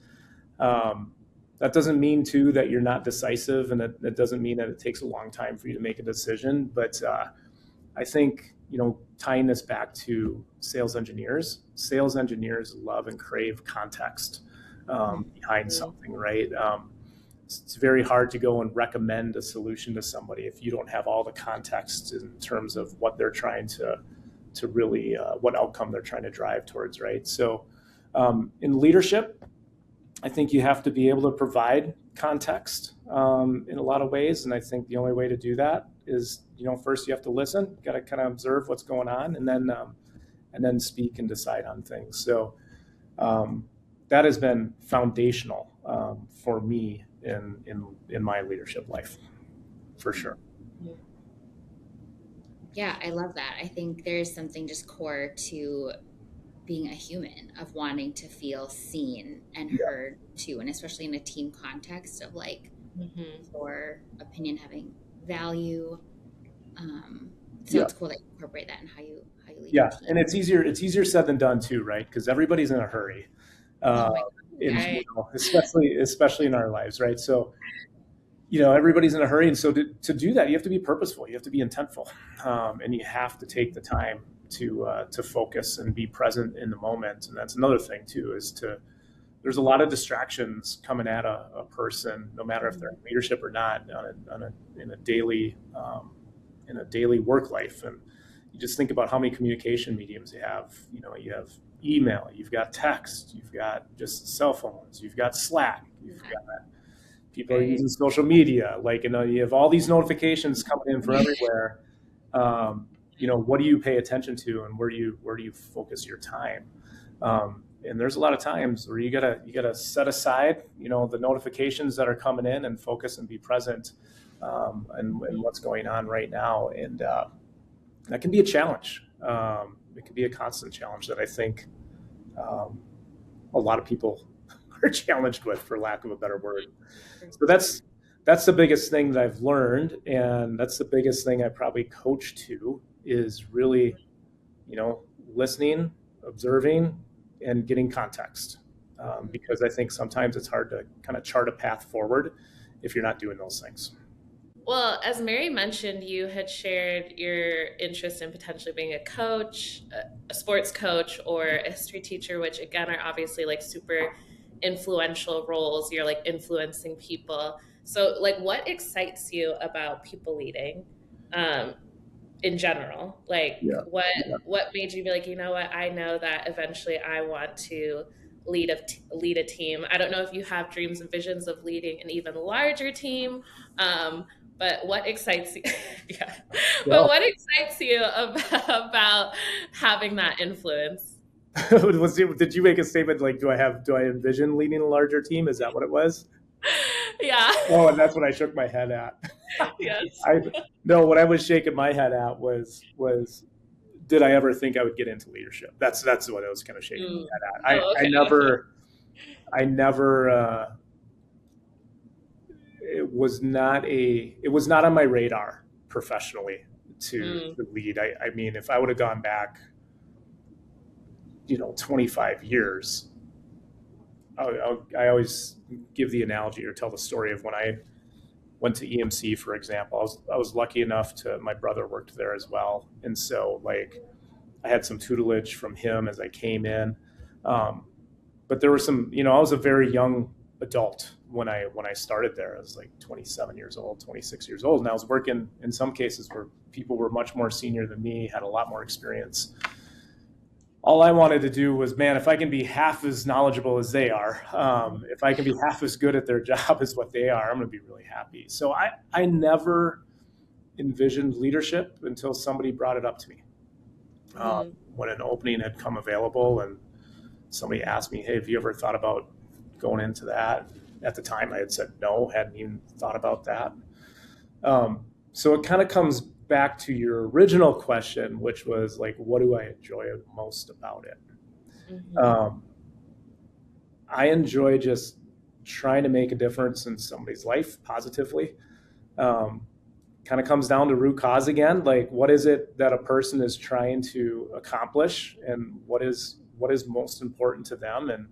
[SPEAKER 3] That doesn't mean too that you're not decisive, and that doesn't mean that it takes a long time for you to make a decision. But I think, tying this back to sales engineers love and crave context behind something, right? It's very hard to go and recommend a solution to somebody if you don't have all the context in terms of what they're trying to really, what outcome they're trying to drive towards, right? So in leadership, I think you have to be able to provide context in a lot of ways. And I think the only way to do that is, first you have to listen, got to kind of observe what's going on, and then speak and decide on things. So that has been foundational for me in my leadership life, for sure.
[SPEAKER 2] Yeah, I love that. I think there's something just core to being a human, of wanting to feel seen and heard too, and especially in a team context of, like, your opinion having value. So it's cool that you incorporate that in how you lead your team.
[SPEAKER 3] And it's easier said than done too, right? Because everybody's in a hurry, especially in our lives, right? So everybody's in a hurry, and so to do that, you have to be purposeful, you have to be intentful, and you have to take the time to focus and be present in the moment. And that's another thing too, there's a lot of distractions coming at a person, no matter if they're in leadership or not, in a daily work life. And you just think about how many communication mediums you have. You have email, you've got text, you've got just cell phones, you've got Slack, you've got people are using social media, you have all these notifications coming in from everywhere. What do you pay attention to, and where do you focus your time? And there's a lot of times where you gotta set aside, the notifications that are coming in, and focus and be present, and what's going on right now. And that can be a challenge. It can be a constant challenge that I think a lot of people are challenged with, for lack of a better word. So that's the biggest thing that I've learned, and that's the biggest thing I probably coach to, is really, listening, observing, and getting context. Because I think sometimes it's hard to kind of chart a path forward if you're not doing those things.
[SPEAKER 1] Well, as Mary mentioned, you had shared your interest in potentially being a coach, a sports coach, or a history teacher, which again are obviously like super influential roles. You're like influencing people. So like, what excites you about people leading in general? Like what made you be like, what, I know that eventually I want to lead a team. I don't know if you have dreams and visions of leading an even larger team, But what excites you? Yeah. But
[SPEAKER 3] Well,
[SPEAKER 1] what excites you about having that influence?
[SPEAKER 3] did you make a statement like, do I envision leading a larger team? Is that what it was?
[SPEAKER 1] Yeah.
[SPEAKER 3] Oh, and that's what I shook my head at.
[SPEAKER 1] Yes.
[SPEAKER 3] I no, what I was shaking my head at was did I ever think I would get into leadership? That's what I was kind of shaking my
[SPEAKER 1] Mm.
[SPEAKER 3] head at.
[SPEAKER 1] Oh,
[SPEAKER 3] I
[SPEAKER 1] okay. Okay.
[SPEAKER 3] never it was not on my radar professionally
[SPEAKER 1] Mm.
[SPEAKER 3] to lead. I mean, if I would have gone back, 25 years, I always give the analogy or tell the story of when I went to EMC, for example. I was lucky enough my brother worked there as well. And so like I had some tutelage from him as I came in. Um, but there were some, I was a very young adult when I started there. I was like 27 years old, 26 years old. And I was working in some cases where people were much more senior than me, had a lot more experience. All I wanted to do was, man, if I can be half as knowledgeable as they are, if I can be half as good at their job as what they are, I'm going to be really happy. So I never envisioned leadership until somebody brought it up to me.
[SPEAKER 1] Mm.
[SPEAKER 3] When an opening had come available and somebody asked me, hey, have you ever thought about going into that? At the time, I had said no, hadn't even thought about that. So it kind of comes back to your original question, which was like, what do I enjoy most about it?
[SPEAKER 1] Mhm.
[SPEAKER 3] I enjoy just trying to make a difference in somebody's life positively. Kind of comes down to root cause again. Like, what is it that a person is trying to accomplish, and what is most important to them, and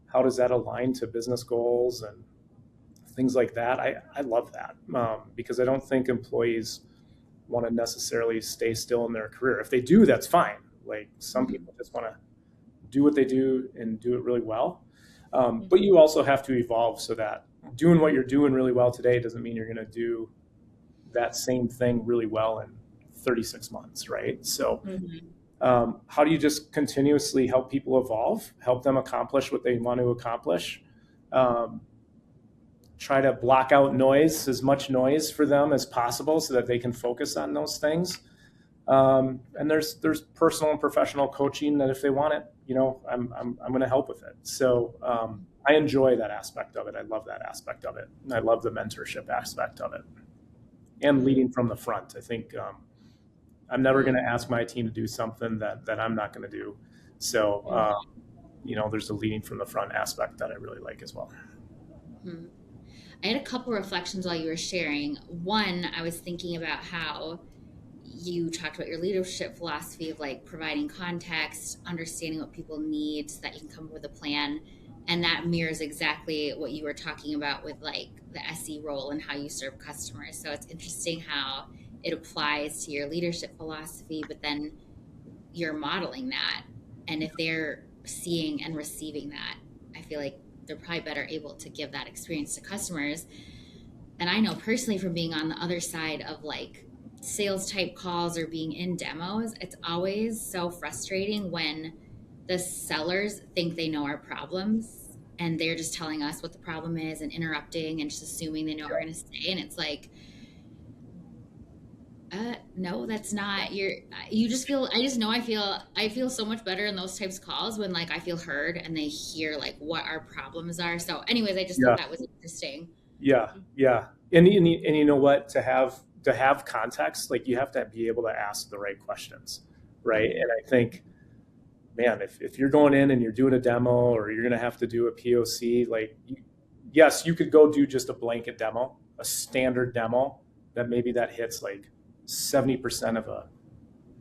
[SPEAKER 3] how does that align to business goals and things like that? I love that because I don't think employees want to necessarily stay still in their career. If they do, that's fine. Like some
[SPEAKER 2] Mhm.
[SPEAKER 3] people just want to do what they do and do it really well. But you also have to evolve so that doing what you're doing really well today doesn't mean you're going to do that same thing really well in 36 months, right? So
[SPEAKER 1] Mhm.
[SPEAKER 3] how do you just continuously help people evolve, help them accomplish what they want to accomplish? Um, Try to block out noise, as much noise for them as possible so that they can focus on those things. And there's personal and professional coaching that if they want it, I'm going to help with it. So I enjoy that aspect of it. I love that aspect of it. And I love the mentorship aspect of it and
[SPEAKER 1] Mm.
[SPEAKER 3] leading from the front. I think I'm never going to ask my team to do something that I'm not going to do. So,
[SPEAKER 1] Mhm.
[SPEAKER 3] there's a leading from the front aspect that I really like as well.
[SPEAKER 2] Mhm. I had a couple reflections while you were sharing. One, I was thinking about how you talked about your leadership philosophy of like providing context, understanding what people need so that you can come up with a plan. And that mirrors exactly what you were talking about with like the SE role and how you serve customers. So it's interesting how it applies to your leadership philosophy, but then you're modeling that. And if they're seeing and receiving that, I feel like they're probably better able to give that experience to customers. And I know personally from being on the other side of like sales type calls or being in demos, it's always so frustrating when the sellers think they know our problems and they're just telling us what the problem is and interrupting and just assuming they know what we're going to say. And it's like, no, that's not you just feel, I feel so much better in those types of calls when like I feel heard and they hear like what our problems are. So anyways, I just thought
[SPEAKER 3] Yeah,
[SPEAKER 2] that was interesting.
[SPEAKER 3] yeah. And you know what? To have context, like you have to be able to ask the right questions, right?
[SPEAKER 1] Mhm.
[SPEAKER 3] And I think, man, if you're going in and you're doing a demo or you're going to have to do a POC, like, yes, you could go do just a blanket demo, a standard demo that maybe that hits like 70%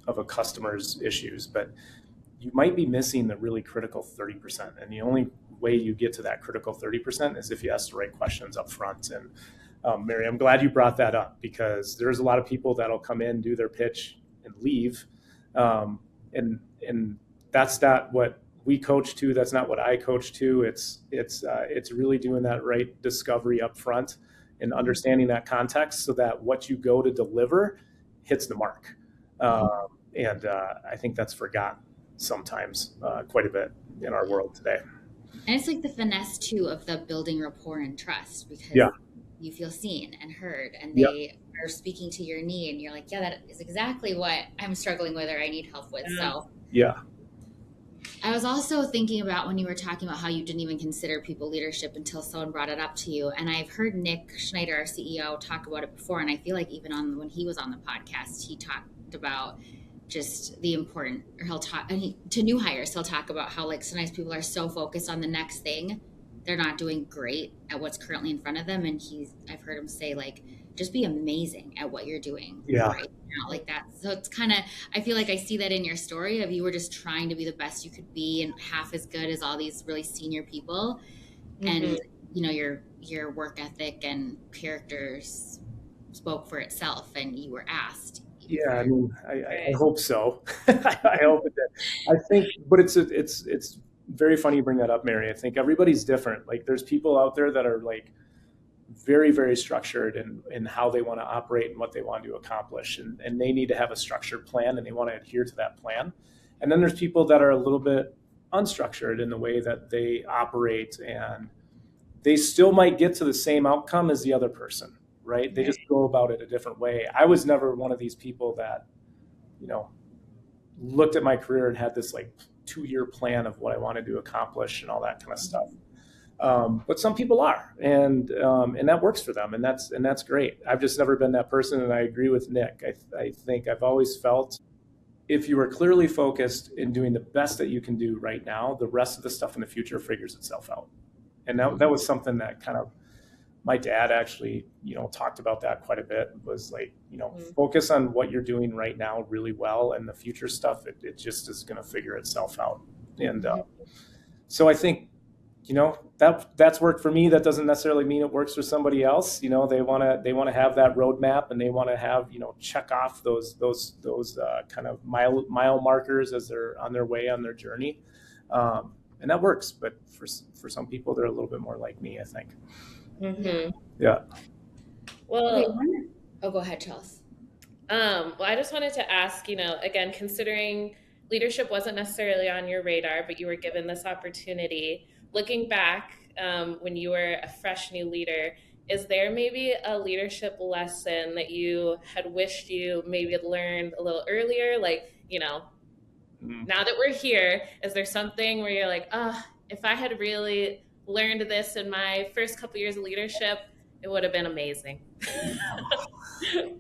[SPEAKER 3] of a customer's issues, but you might be missing the really critical 30%. And the only way you get to that critical 30% is if you ask the right questions up front. And Mary, I'm glad you brought that up because there's a lot of people that'll come in, do their pitch, and leave. Um, and that's not what we coach to. That's not what I coach to. It's really doing that right discovery up front and understanding that context so that what you go to deliver hits the mark. And I think that's forgotten sometimes quite a bit in our world today.
[SPEAKER 2] And it's like the finesse too of the building rapport and trust
[SPEAKER 3] Yeah,
[SPEAKER 2] because you feel seen and heard and
[SPEAKER 3] yeah,
[SPEAKER 2] are speaking to your need, and you're like, yeah, that is exactly what I'm struggling with or I need help with. So
[SPEAKER 3] Yeah.
[SPEAKER 2] I was also thinking about when you were talking about how you didn't even consider people leadership until someone brought it up to you. And I've heard Nick Schneider, our CEO, talk about it before. And I feel like even when he was on the podcast, he talked about just the important, or he'll talk to new hires. He'll talk about how like sometimes people are so focused on the next thing, they're not doing great at what's currently in front of them. And I've heard him say like, just be amazing at what you're doing right now, like that. So it's kind of, I feel like I see that in your story of you were just trying to be the best you could be and half as good as all these really senior people. And you know, your work ethic and characters spoke for itself, and you were asked.
[SPEAKER 3] Yeah, I mean, I hope so. I hope it did. I think, but it's very funny you bring that up, Mary. I think everybody's different. Like, there's people out there that are like very, very structured in how they want to operate and what they want to accomplish, and they need to have a structured plan, and they want to adhere to that plan. And then there's people that are a little bit unstructured in the way that they operate, and they still might get to the same outcome as the other person. Right? They just go about it a different way. I was never one of these people that, you know, looked at my career and had this like 2-year plan of what I wanted to accomplish and all that kind of stuff. But some people are, and that works for them, and that's great. I've just never been that person, and I agree with Nick. I think I've always felt if you are clearly focused in doing the best that you can do right now, the rest of the stuff in the future figures itself out. And that was something that kind of, my dad actually, you know, talked about that quite a bit, was like, you know, focus on what you're doing right now really well, and the future stuff, it just is going to figure itself out. And so I think, you know, that's worked for me. That doesn't necessarily mean it works for somebody else. You know, they want to have that roadmap, and they want to have, you know, check off those kind of mile markers as they're on their way on their journey. And that works. But for some people, they're a little bit more like me, I think. Yeah.
[SPEAKER 1] Well,
[SPEAKER 2] go ahead, Chelsea.
[SPEAKER 1] Well, I just wanted to ask, you know, again, considering leadership wasn't necessarily on your radar, but you were given this opportunity. Looking back, when you were a fresh new leader, is there maybe a leadership lesson that you had wished you maybe had learned a little earlier? Like, you know, now that we're here, is there something where you're like, if I had really learned this in my first couple years of leadership, it would have been amazing?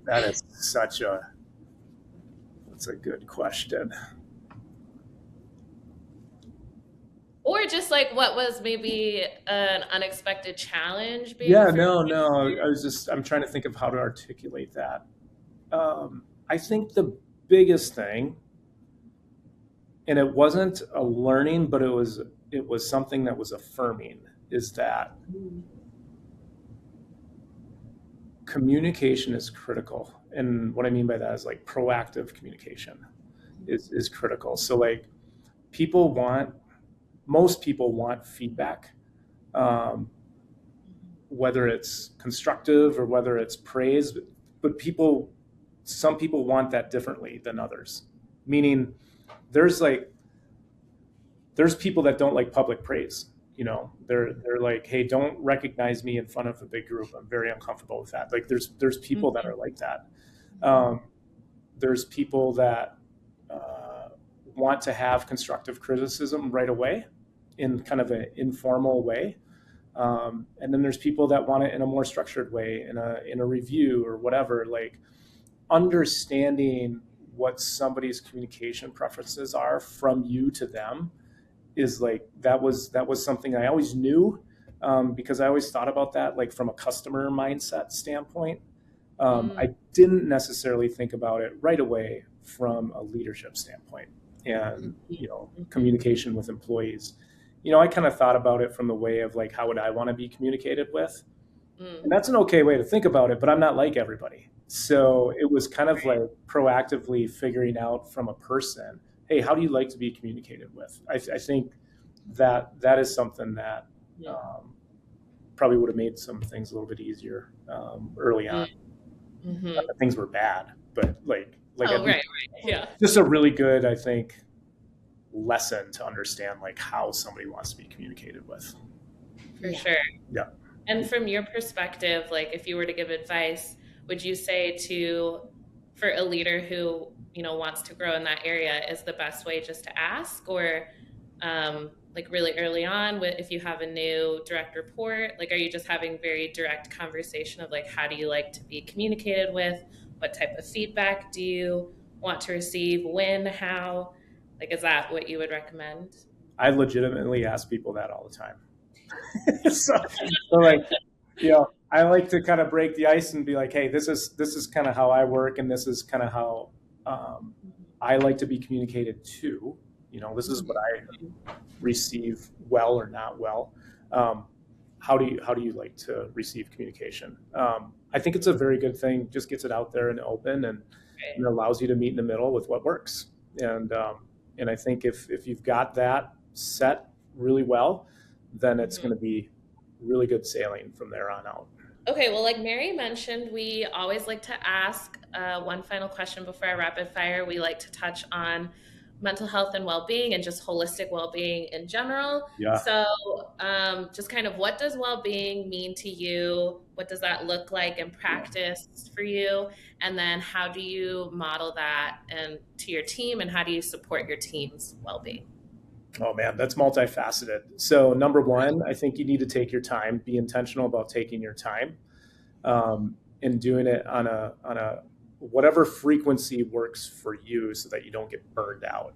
[SPEAKER 3] That is that's a good question.
[SPEAKER 1] Or just like, what was maybe an unexpected challenge?
[SPEAKER 3] I'm trying to think of how to articulate that. I think the biggest thing, and it wasn't a learning, but it was something that was affirming, is that communication is critical. And what I mean by that is like proactive communication is critical. So like most people want feedback, whether it's constructive or whether it's praise, but some people want that differently than others. Meaning there's people that don't like public praise. You know, they're like, hey, don't recognize me in front of a big group. I'm very uncomfortable with that. Like there's people that are like that. There's people that want to have constructive criticism right away in kind of an informal way. And then there's people that want it in a more structured way, in a review or whatever. Like understanding what somebody's communication preferences are from you to them is like, that was something I always knew, because I always thought about that, like from a customer mindset standpoint. I didn't necessarily think about it right away from a leadership standpoint and, you know, communication with employees. You know, I kind of thought about it from the way of like, how would I want to be communicated with? And that's an okay way to think about it, but I'm not like everybody. So it was kind of like proactively figuring out from a person, hey, how do you like to be communicated with? I think that is something that probably would have made some things a little bit easier early on. Not that things were bad, but just a really good, I think, lesson to understand like how somebody wants to be communicated with.
[SPEAKER 1] For sure.
[SPEAKER 3] Yeah.
[SPEAKER 1] And from your perspective, like if you were to give advice, would you say for a leader who, wants to grow in that area, is the best way just to ask, or like really early on if you have a new direct report, like, are you just having very direct conversation of like, how do you like to be communicated with? What type of feedback do you want to receive? When, how, like, is that what you would recommend?
[SPEAKER 3] I legitimately ask people that all the time. So like, I like to kind of break the ice and be like, hey, this is kind of how I work, and this is kind of how I like to be communicated to. This is what I receive well or not well. How do you like to receive communication? I think it's a very good thing. Just gets it out there and open, and it allows you to meet in the middle with what works. And I think if you've got that set really well, then it's going to be really good sailing from there on out.
[SPEAKER 1] Okay, well, like Mary mentioned, we always like to ask one final question before our rapid fire. We like to touch on mental health and well-being and just holistic well-being in general.
[SPEAKER 3] Yeah.
[SPEAKER 1] So just kind of, what does well-being mean to you? What does that look like in practice for you? And then how do you model that and to your team, and how do you support your team's well-being?
[SPEAKER 3] Oh man, that's multifaceted. So number one, I think you need to take your time, be intentional about taking your time, and doing it on a whatever frequency works for you, so that you don't get burned out.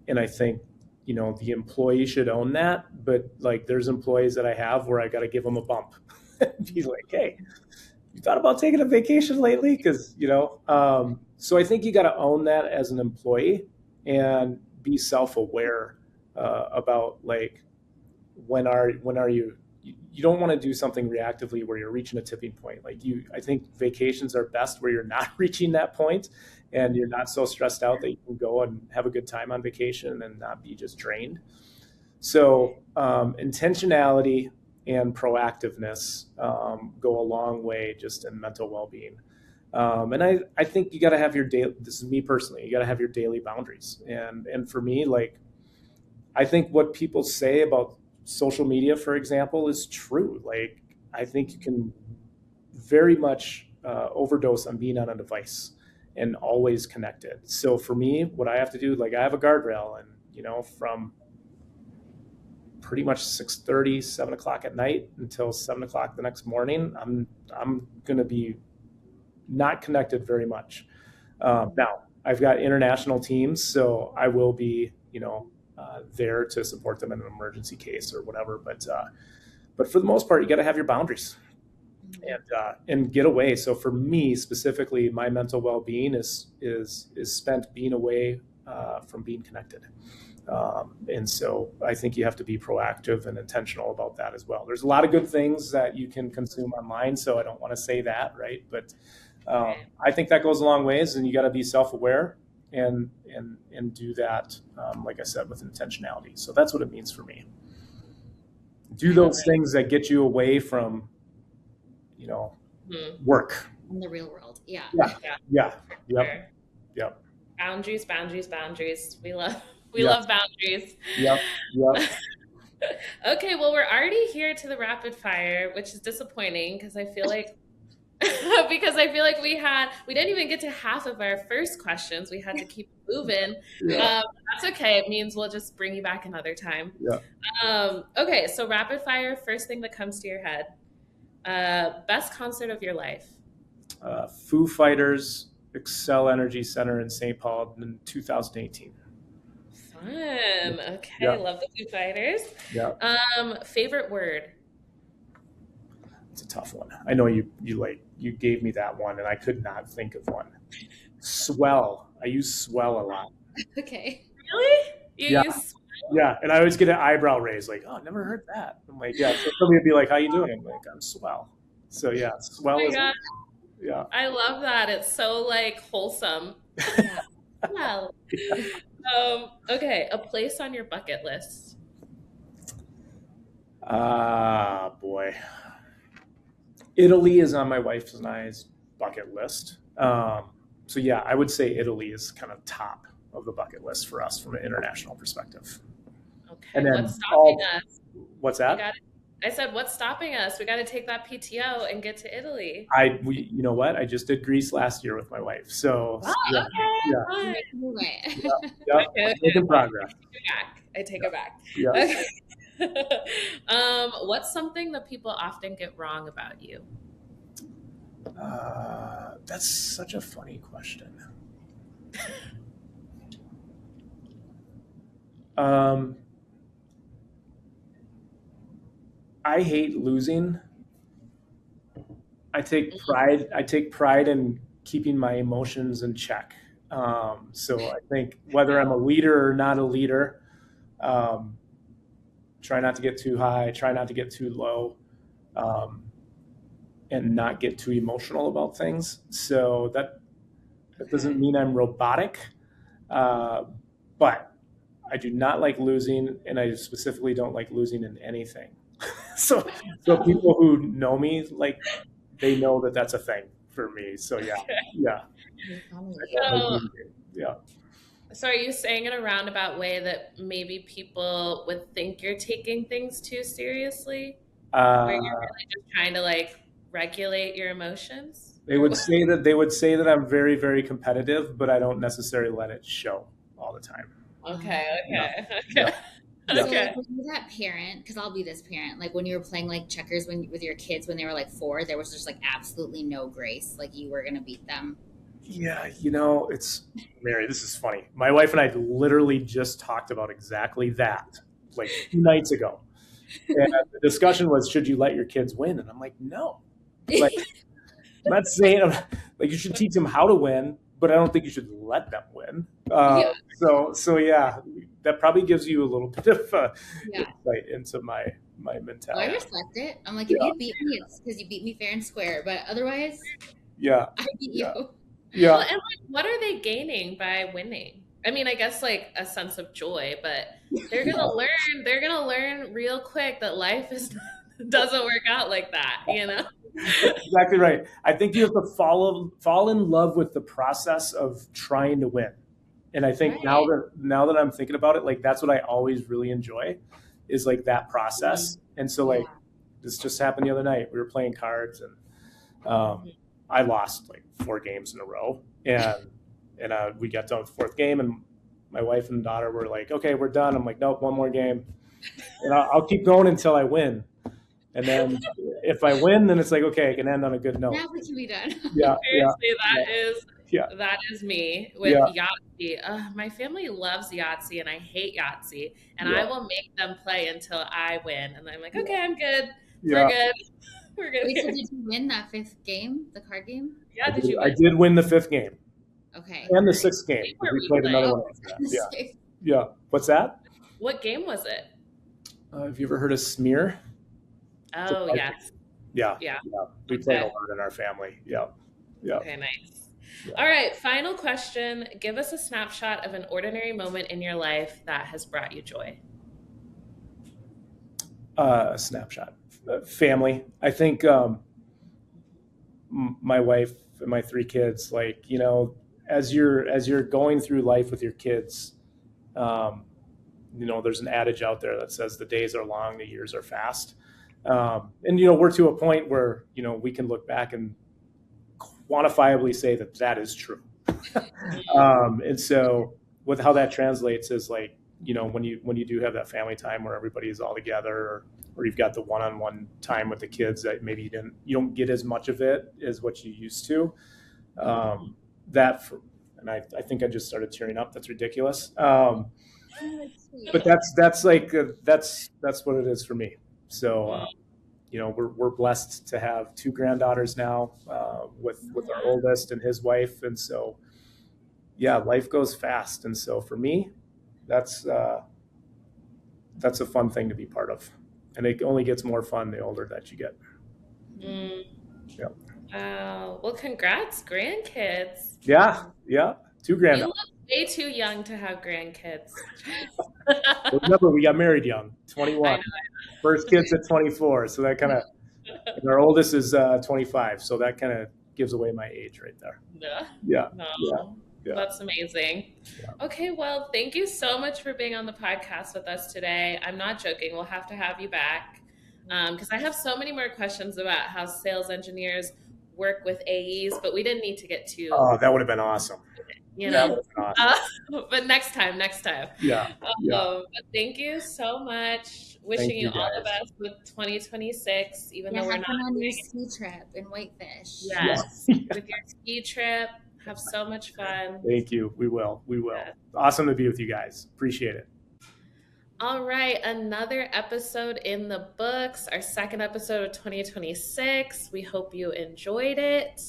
[SPEAKER 3] And I think, the employee should own that, but like, there's employees that I have where I got to give them a bump. Be like, hey, you thought about taking a vacation lately? Because, so I think you got to own that as an employee and be self-aware about like, when are you don't want to do something reactively where you're reaching a tipping point. Like I think vacations are best where you're not reaching that point and you're not so stressed out that you can go and have a good time on vacation and not be just drained. So intentionality and proactiveness go a long way just in mental well-being. And I think you got to have your daily, this is me personally, you got to have your daily boundaries. And for me, like, I think what people say about social media, for example, is true. Like, I think you can very much overdose on being on a device and always connected. So for me, what I have to do, like, I have a guardrail, and, from pretty much 6:30, 7 o'clock at night until 7 o'clock the next morning, I'm going to be not connected very much. Now, I've got international teams, so I will be, there to support them in an emergency case or whatever. But for the most part, you got to have your boundaries and get away. So for me specifically, my mental well-being is spent being away from being connected. And so I think you have to be proactive and intentional about that as well. There's a lot of good things that you can consume online, so I don't want to say that, right? But I think that goes a long ways, and you got to be self-aware and do that, like I said, with intentionality. So that's what it means for me. Do those things that get you away from, work.
[SPEAKER 2] In the real world. Yeah.
[SPEAKER 3] Yep.
[SPEAKER 1] Boundaries. We love boundaries.
[SPEAKER 3] Yep.
[SPEAKER 1] Okay, well, we're already here to the rapid fire, which is disappointing because I feel like we didn't even get to half of our first questions. We had to keep moving.
[SPEAKER 3] Yeah.
[SPEAKER 1] That's okay. It means we'll just bring you back another time.
[SPEAKER 3] Yeah.
[SPEAKER 1] Okay, so rapid fire, first thing that comes to your head. Best concert of your life?
[SPEAKER 3] Foo Fighters, Excel Energy Center in St. Paul in 2018.
[SPEAKER 1] Fun. Okay, yeah. Love the Foo Fighters.
[SPEAKER 3] Yeah.
[SPEAKER 1] Favorite word?
[SPEAKER 3] It's a tough one. I know you gave me that one, and I could not think of one. Swell. I use swell a lot.
[SPEAKER 2] Okay.
[SPEAKER 1] Really? You use swell?
[SPEAKER 3] Yeah, and I always get an eyebrow raise, like, oh, never heard that. I'm like, yeah. So somebody would be like, how you doing? I'm like, I'm swell. So yeah, swell is.
[SPEAKER 1] God.
[SPEAKER 3] Yeah.
[SPEAKER 1] I love that. It's so like wholesome.
[SPEAKER 2] Yeah.
[SPEAKER 1] Well. Okay, a place on your bucket list.
[SPEAKER 3] Boy. Italy is on my wife and I's bucket list. So yeah, I would say Italy is kind of top of the bucket list for us from an international perspective.
[SPEAKER 1] Okay,
[SPEAKER 3] and then
[SPEAKER 1] what's stopping us?
[SPEAKER 3] What's that?
[SPEAKER 1] I said, what's stopping us? We got to take that PTO and get to Italy.
[SPEAKER 3] You know what? I just did Greece last year with my wife. So
[SPEAKER 1] Oh,
[SPEAKER 3] yeah,
[SPEAKER 1] okay,
[SPEAKER 3] yeah,
[SPEAKER 1] fine.
[SPEAKER 3] yeah.
[SPEAKER 1] Okay,
[SPEAKER 3] I'm making progress.
[SPEAKER 1] I take it back.
[SPEAKER 3] Yeah.
[SPEAKER 1] Okay. What's something that people often get wrong about you?
[SPEAKER 3] That's such a funny question. I hate losing. I take pride in keeping my emotions in check. So I think whether I'm a leader or not a leader, um, try not to get too high, try not to get too low, and not get too emotional about things. So that doesn't mean I'm robotic, but I do not like losing, and I specifically don't like losing in anything. so people who know me, like, they know that that's a thing for me. So yeah. I don't like
[SPEAKER 1] So,
[SPEAKER 3] losing. Yeah.
[SPEAKER 1] so are you saying in a roundabout way that maybe people would think you're taking things too seriously, where you're
[SPEAKER 3] Uh,
[SPEAKER 1] really just trying to like regulate your emotions?
[SPEAKER 3] they would say that I'm very, very competitive, but I don't necessarily let it show all the time.
[SPEAKER 1] Okay,
[SPEAKER 3] Yeah.
[SPEAKER 1] okay,
[SPEAKER 3] Yeah.
[SPEAKER 2] So
[SPEAKER 1] okay.
[SPEAKER 2] like when you're that parent, because I'll be this parent, like when you were playing like checkers with your kids when they were like 4, there was just like absolutely no grace. Like you were gonna beat them.
[SPEAKER 3] Yeah, it's Mary, this is funny. My wife and I literally just talked about exactly that like 2 nights ago. And the discussion was, should you let your kids win? And I'm like, no. Like, I'm not saying like you should teach them how to win, but I don't think you should let them win.
[SPEAKER 1] Yeah.
[SPEAKER 3] So yeah, that probably gives you a little bit of
[SPEAKER 2] Yeah.
[SPEAKER 3] insight into my
[SPEAKER 2] Well, I
[SPEAKER 3] mentality.
[SPEAKER 2] respect it. I'm like, if
[SPEAKER 3] Yeah.
[SPEAKER 2] you beat me, it's because you beat me fair and square. But otherwise,
[SPEAKER 3] Yeah,
[SPEAKER 2] I beat
[SPEAKER 3] yeah,
[SPEAKER 2] you.
[SPEAKER 3] yeah.
[SPEAKER 1] Well, and like, what are they gaining by winning? I mean, I guess like a sense of joy, but they're gonna learn. They're gonna learn real quick that life is doesn't work out like that. You know?
[SPEAKER 3] Exactly right. I think you have to fall in love with the process of trying to win. And I think
[SPEAKER 1] Right.
[SPEAKER 3] now that I'm thinking about it, like that's what I always really enjoy is like that process. And so like this just happened the other night. We were playing cards and I lost like 4 games in a row. And we got done with the 4th game and my wife and daughter were like, okay, we're done. I'm like, nope, one more game. And I'll keep going until I win. And then if I win, then it's like, okay, I can end on a good note.
[SPEAKER 2] Now we can be done.
[SPEAKER 3] Yeah,
[SPEAKER 1] Seriously, that is me with
[SPEAKER 3] yeah,
[SPEAKER 1] Yahtzee. My family loves Yahtzee, and I hate Yahtzee, and
[SPEAKER 3] yeah,
[SPEAKER 1] I will make them play until I win. And I'm like, okay, I'm good.
[SPEAKER 3] yeah.
[SPEAKER 1] We're good. We're good.
[SPEAKER 2] Wait, so did you win that 5th game, the card game?
[SPEAKER 1] Yeah, did you
[SPEAKER 3] I
[SPEAKER 1] win?
[SPEAKER 3] did win the 5th game
[SPEAKER 2] Okay.
[SPEAKER 3] and the 6th game.
[SPEAKER 1] Where
[SPEAKER 3] We
[SPEAKER 1] we
[SPEAKER 3] played
[SPEAKER 1] played?
[SPEAKER 3] another one after that. Yeah, yeah. What's that?
[SPEAKER 1] What game was it?
[SPEAKER 3] Have you ever heard of Smear?
[SPEAKER 1] Oh, yes.
[SPEAKER 3] Yeah,
[SPEAKER 1] Yeah.
[SPEAKER 3] We played a
[SPEAKER 1] Okay.
[SPEAKER 3] lot in our family. Yeah, yeah.
[SPEAKER 1] Okay, nice.
[SPEAKER 3] Yeah.
[SPEAKER 1] All right, final question. Give us a snapshot of an ordinary moment in your life that has brought you joy.
[SPEAKER 3] A snapshot. Family. I think my wife and my 3 kids, like, as you're going through life with your kids, there's an adage out there that says the days are long, the years are fast. And we're to a point where we can look back and quantifiably say that is true. And so with how that translates is like when you do have that family time where everybody is all together, or you've got the one-on-one time with the kids that maybe you don't get as much of it as what you used to. And I think I just started tearing up. That's ridiculous. But that's like that's what it is for me. So we're blessed to have 2 granddaughters now, with our oldest and his wife, and so yeah, life goes fast, and so for me, that's a fun thing to be part of, and it only gets more fun the older that you get.
[SPEAKER 1] Mm.
[SPEAKER 3] Yeah.
[SPEAKER 1] Wow. Well, congrats, grandkids.
[SPEAKER 3] Yeah, 2
[SPEAKER 1] You
[SPEAKER 3] granddaughters.
[SPEAKER 1] look way too young to have grandkids.
[SPEAKER 3] Remember, we got married young,
[SPEAKER 1] I
[SPEAKER 3] 21.
[SPEAKER 1] know.
[SPEAKER 3] First kid's at 24, so that kind of, and our oldest is 25, so that kind of gives away my age right there.
[SPEAKER 1] Yeah.
[SPEAKER 3] Yeah,
[SPEAKER 1] No,
[SPEAKER 3] yeah.
[SPEAKER 1] that's amazing.
[SPEAKER 3] Yeah.
[SPEAKER 1] Okay, well, thank you so much for being on the podcast with us today. I'm not joking. We'll have to have you back. because I have so many more questions about how sales engineers work with AEs, but we didn't need to get too,
[SPEAKER 3] Oh, that would have been awesome.
[SPEAKER 1] you
[SPEAKER 3] That
[SPEAKER 1] know.
[SPEAKER 3] would have been awesome.
[SPEAKER 1] But next time, next time.
[SPEAKER 3] Yeah. Yeah.
[SPEAKER 1] But thank you so much.
[SPEAKER 3] Thank
[SPEAKER 1] Wishing you
[SPEAKER 3] you
[SPEAKER 1] all the
[SPEAKER 3] guys.
[SPEAKER 1] best with 2026, even
[SPEAKER 2] Yeah,
[SPEAKER 1] though we're
[SPEAKER 2] have
[SPEAKER 1] not
[SPEAKER 2] fun on your
[SPEAKER 1] doing it.
[SPEAKER 2] ski trip in Whitefish.
[SPEAKER 1] Yes,
[SPEAKER 3] Yeah.
[SPEAKER 1] with your ski trip. Have so much fun.
[SPEAKER 3] Thank you. We will. We will.
[SPEAKER 1] Yeah.
[SPEAKER 3] Awesome to be with you guys. Appreciate it.
[SPEAKER 1] All right, another episode in the books, our second episode of 2026. We hope you enjoyed it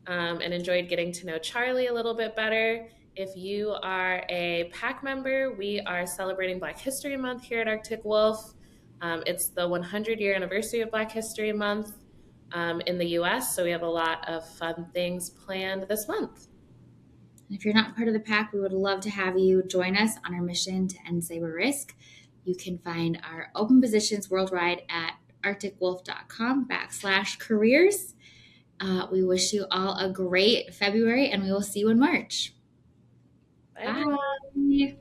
[SPEAKER 1] and enjoyed getting to know Charlie a little bit better. If you are a PAC member, we are celebrating Black History Month here at Arctic Wolf. It's the 100-year anniversary of Black History Month in the US, so we have a lot of fun things planned this month.
[SPEAKER 2] And if you're not part of the pack, we would love to have you join us on our mission to end cyber risk. You can find our open positions worldwide at arcticwolf.com/careers. We wish you all a great February, and we will see you in March.
[SPEAKER 1] Bye, everyone.
[SPEAKER 2] Bye.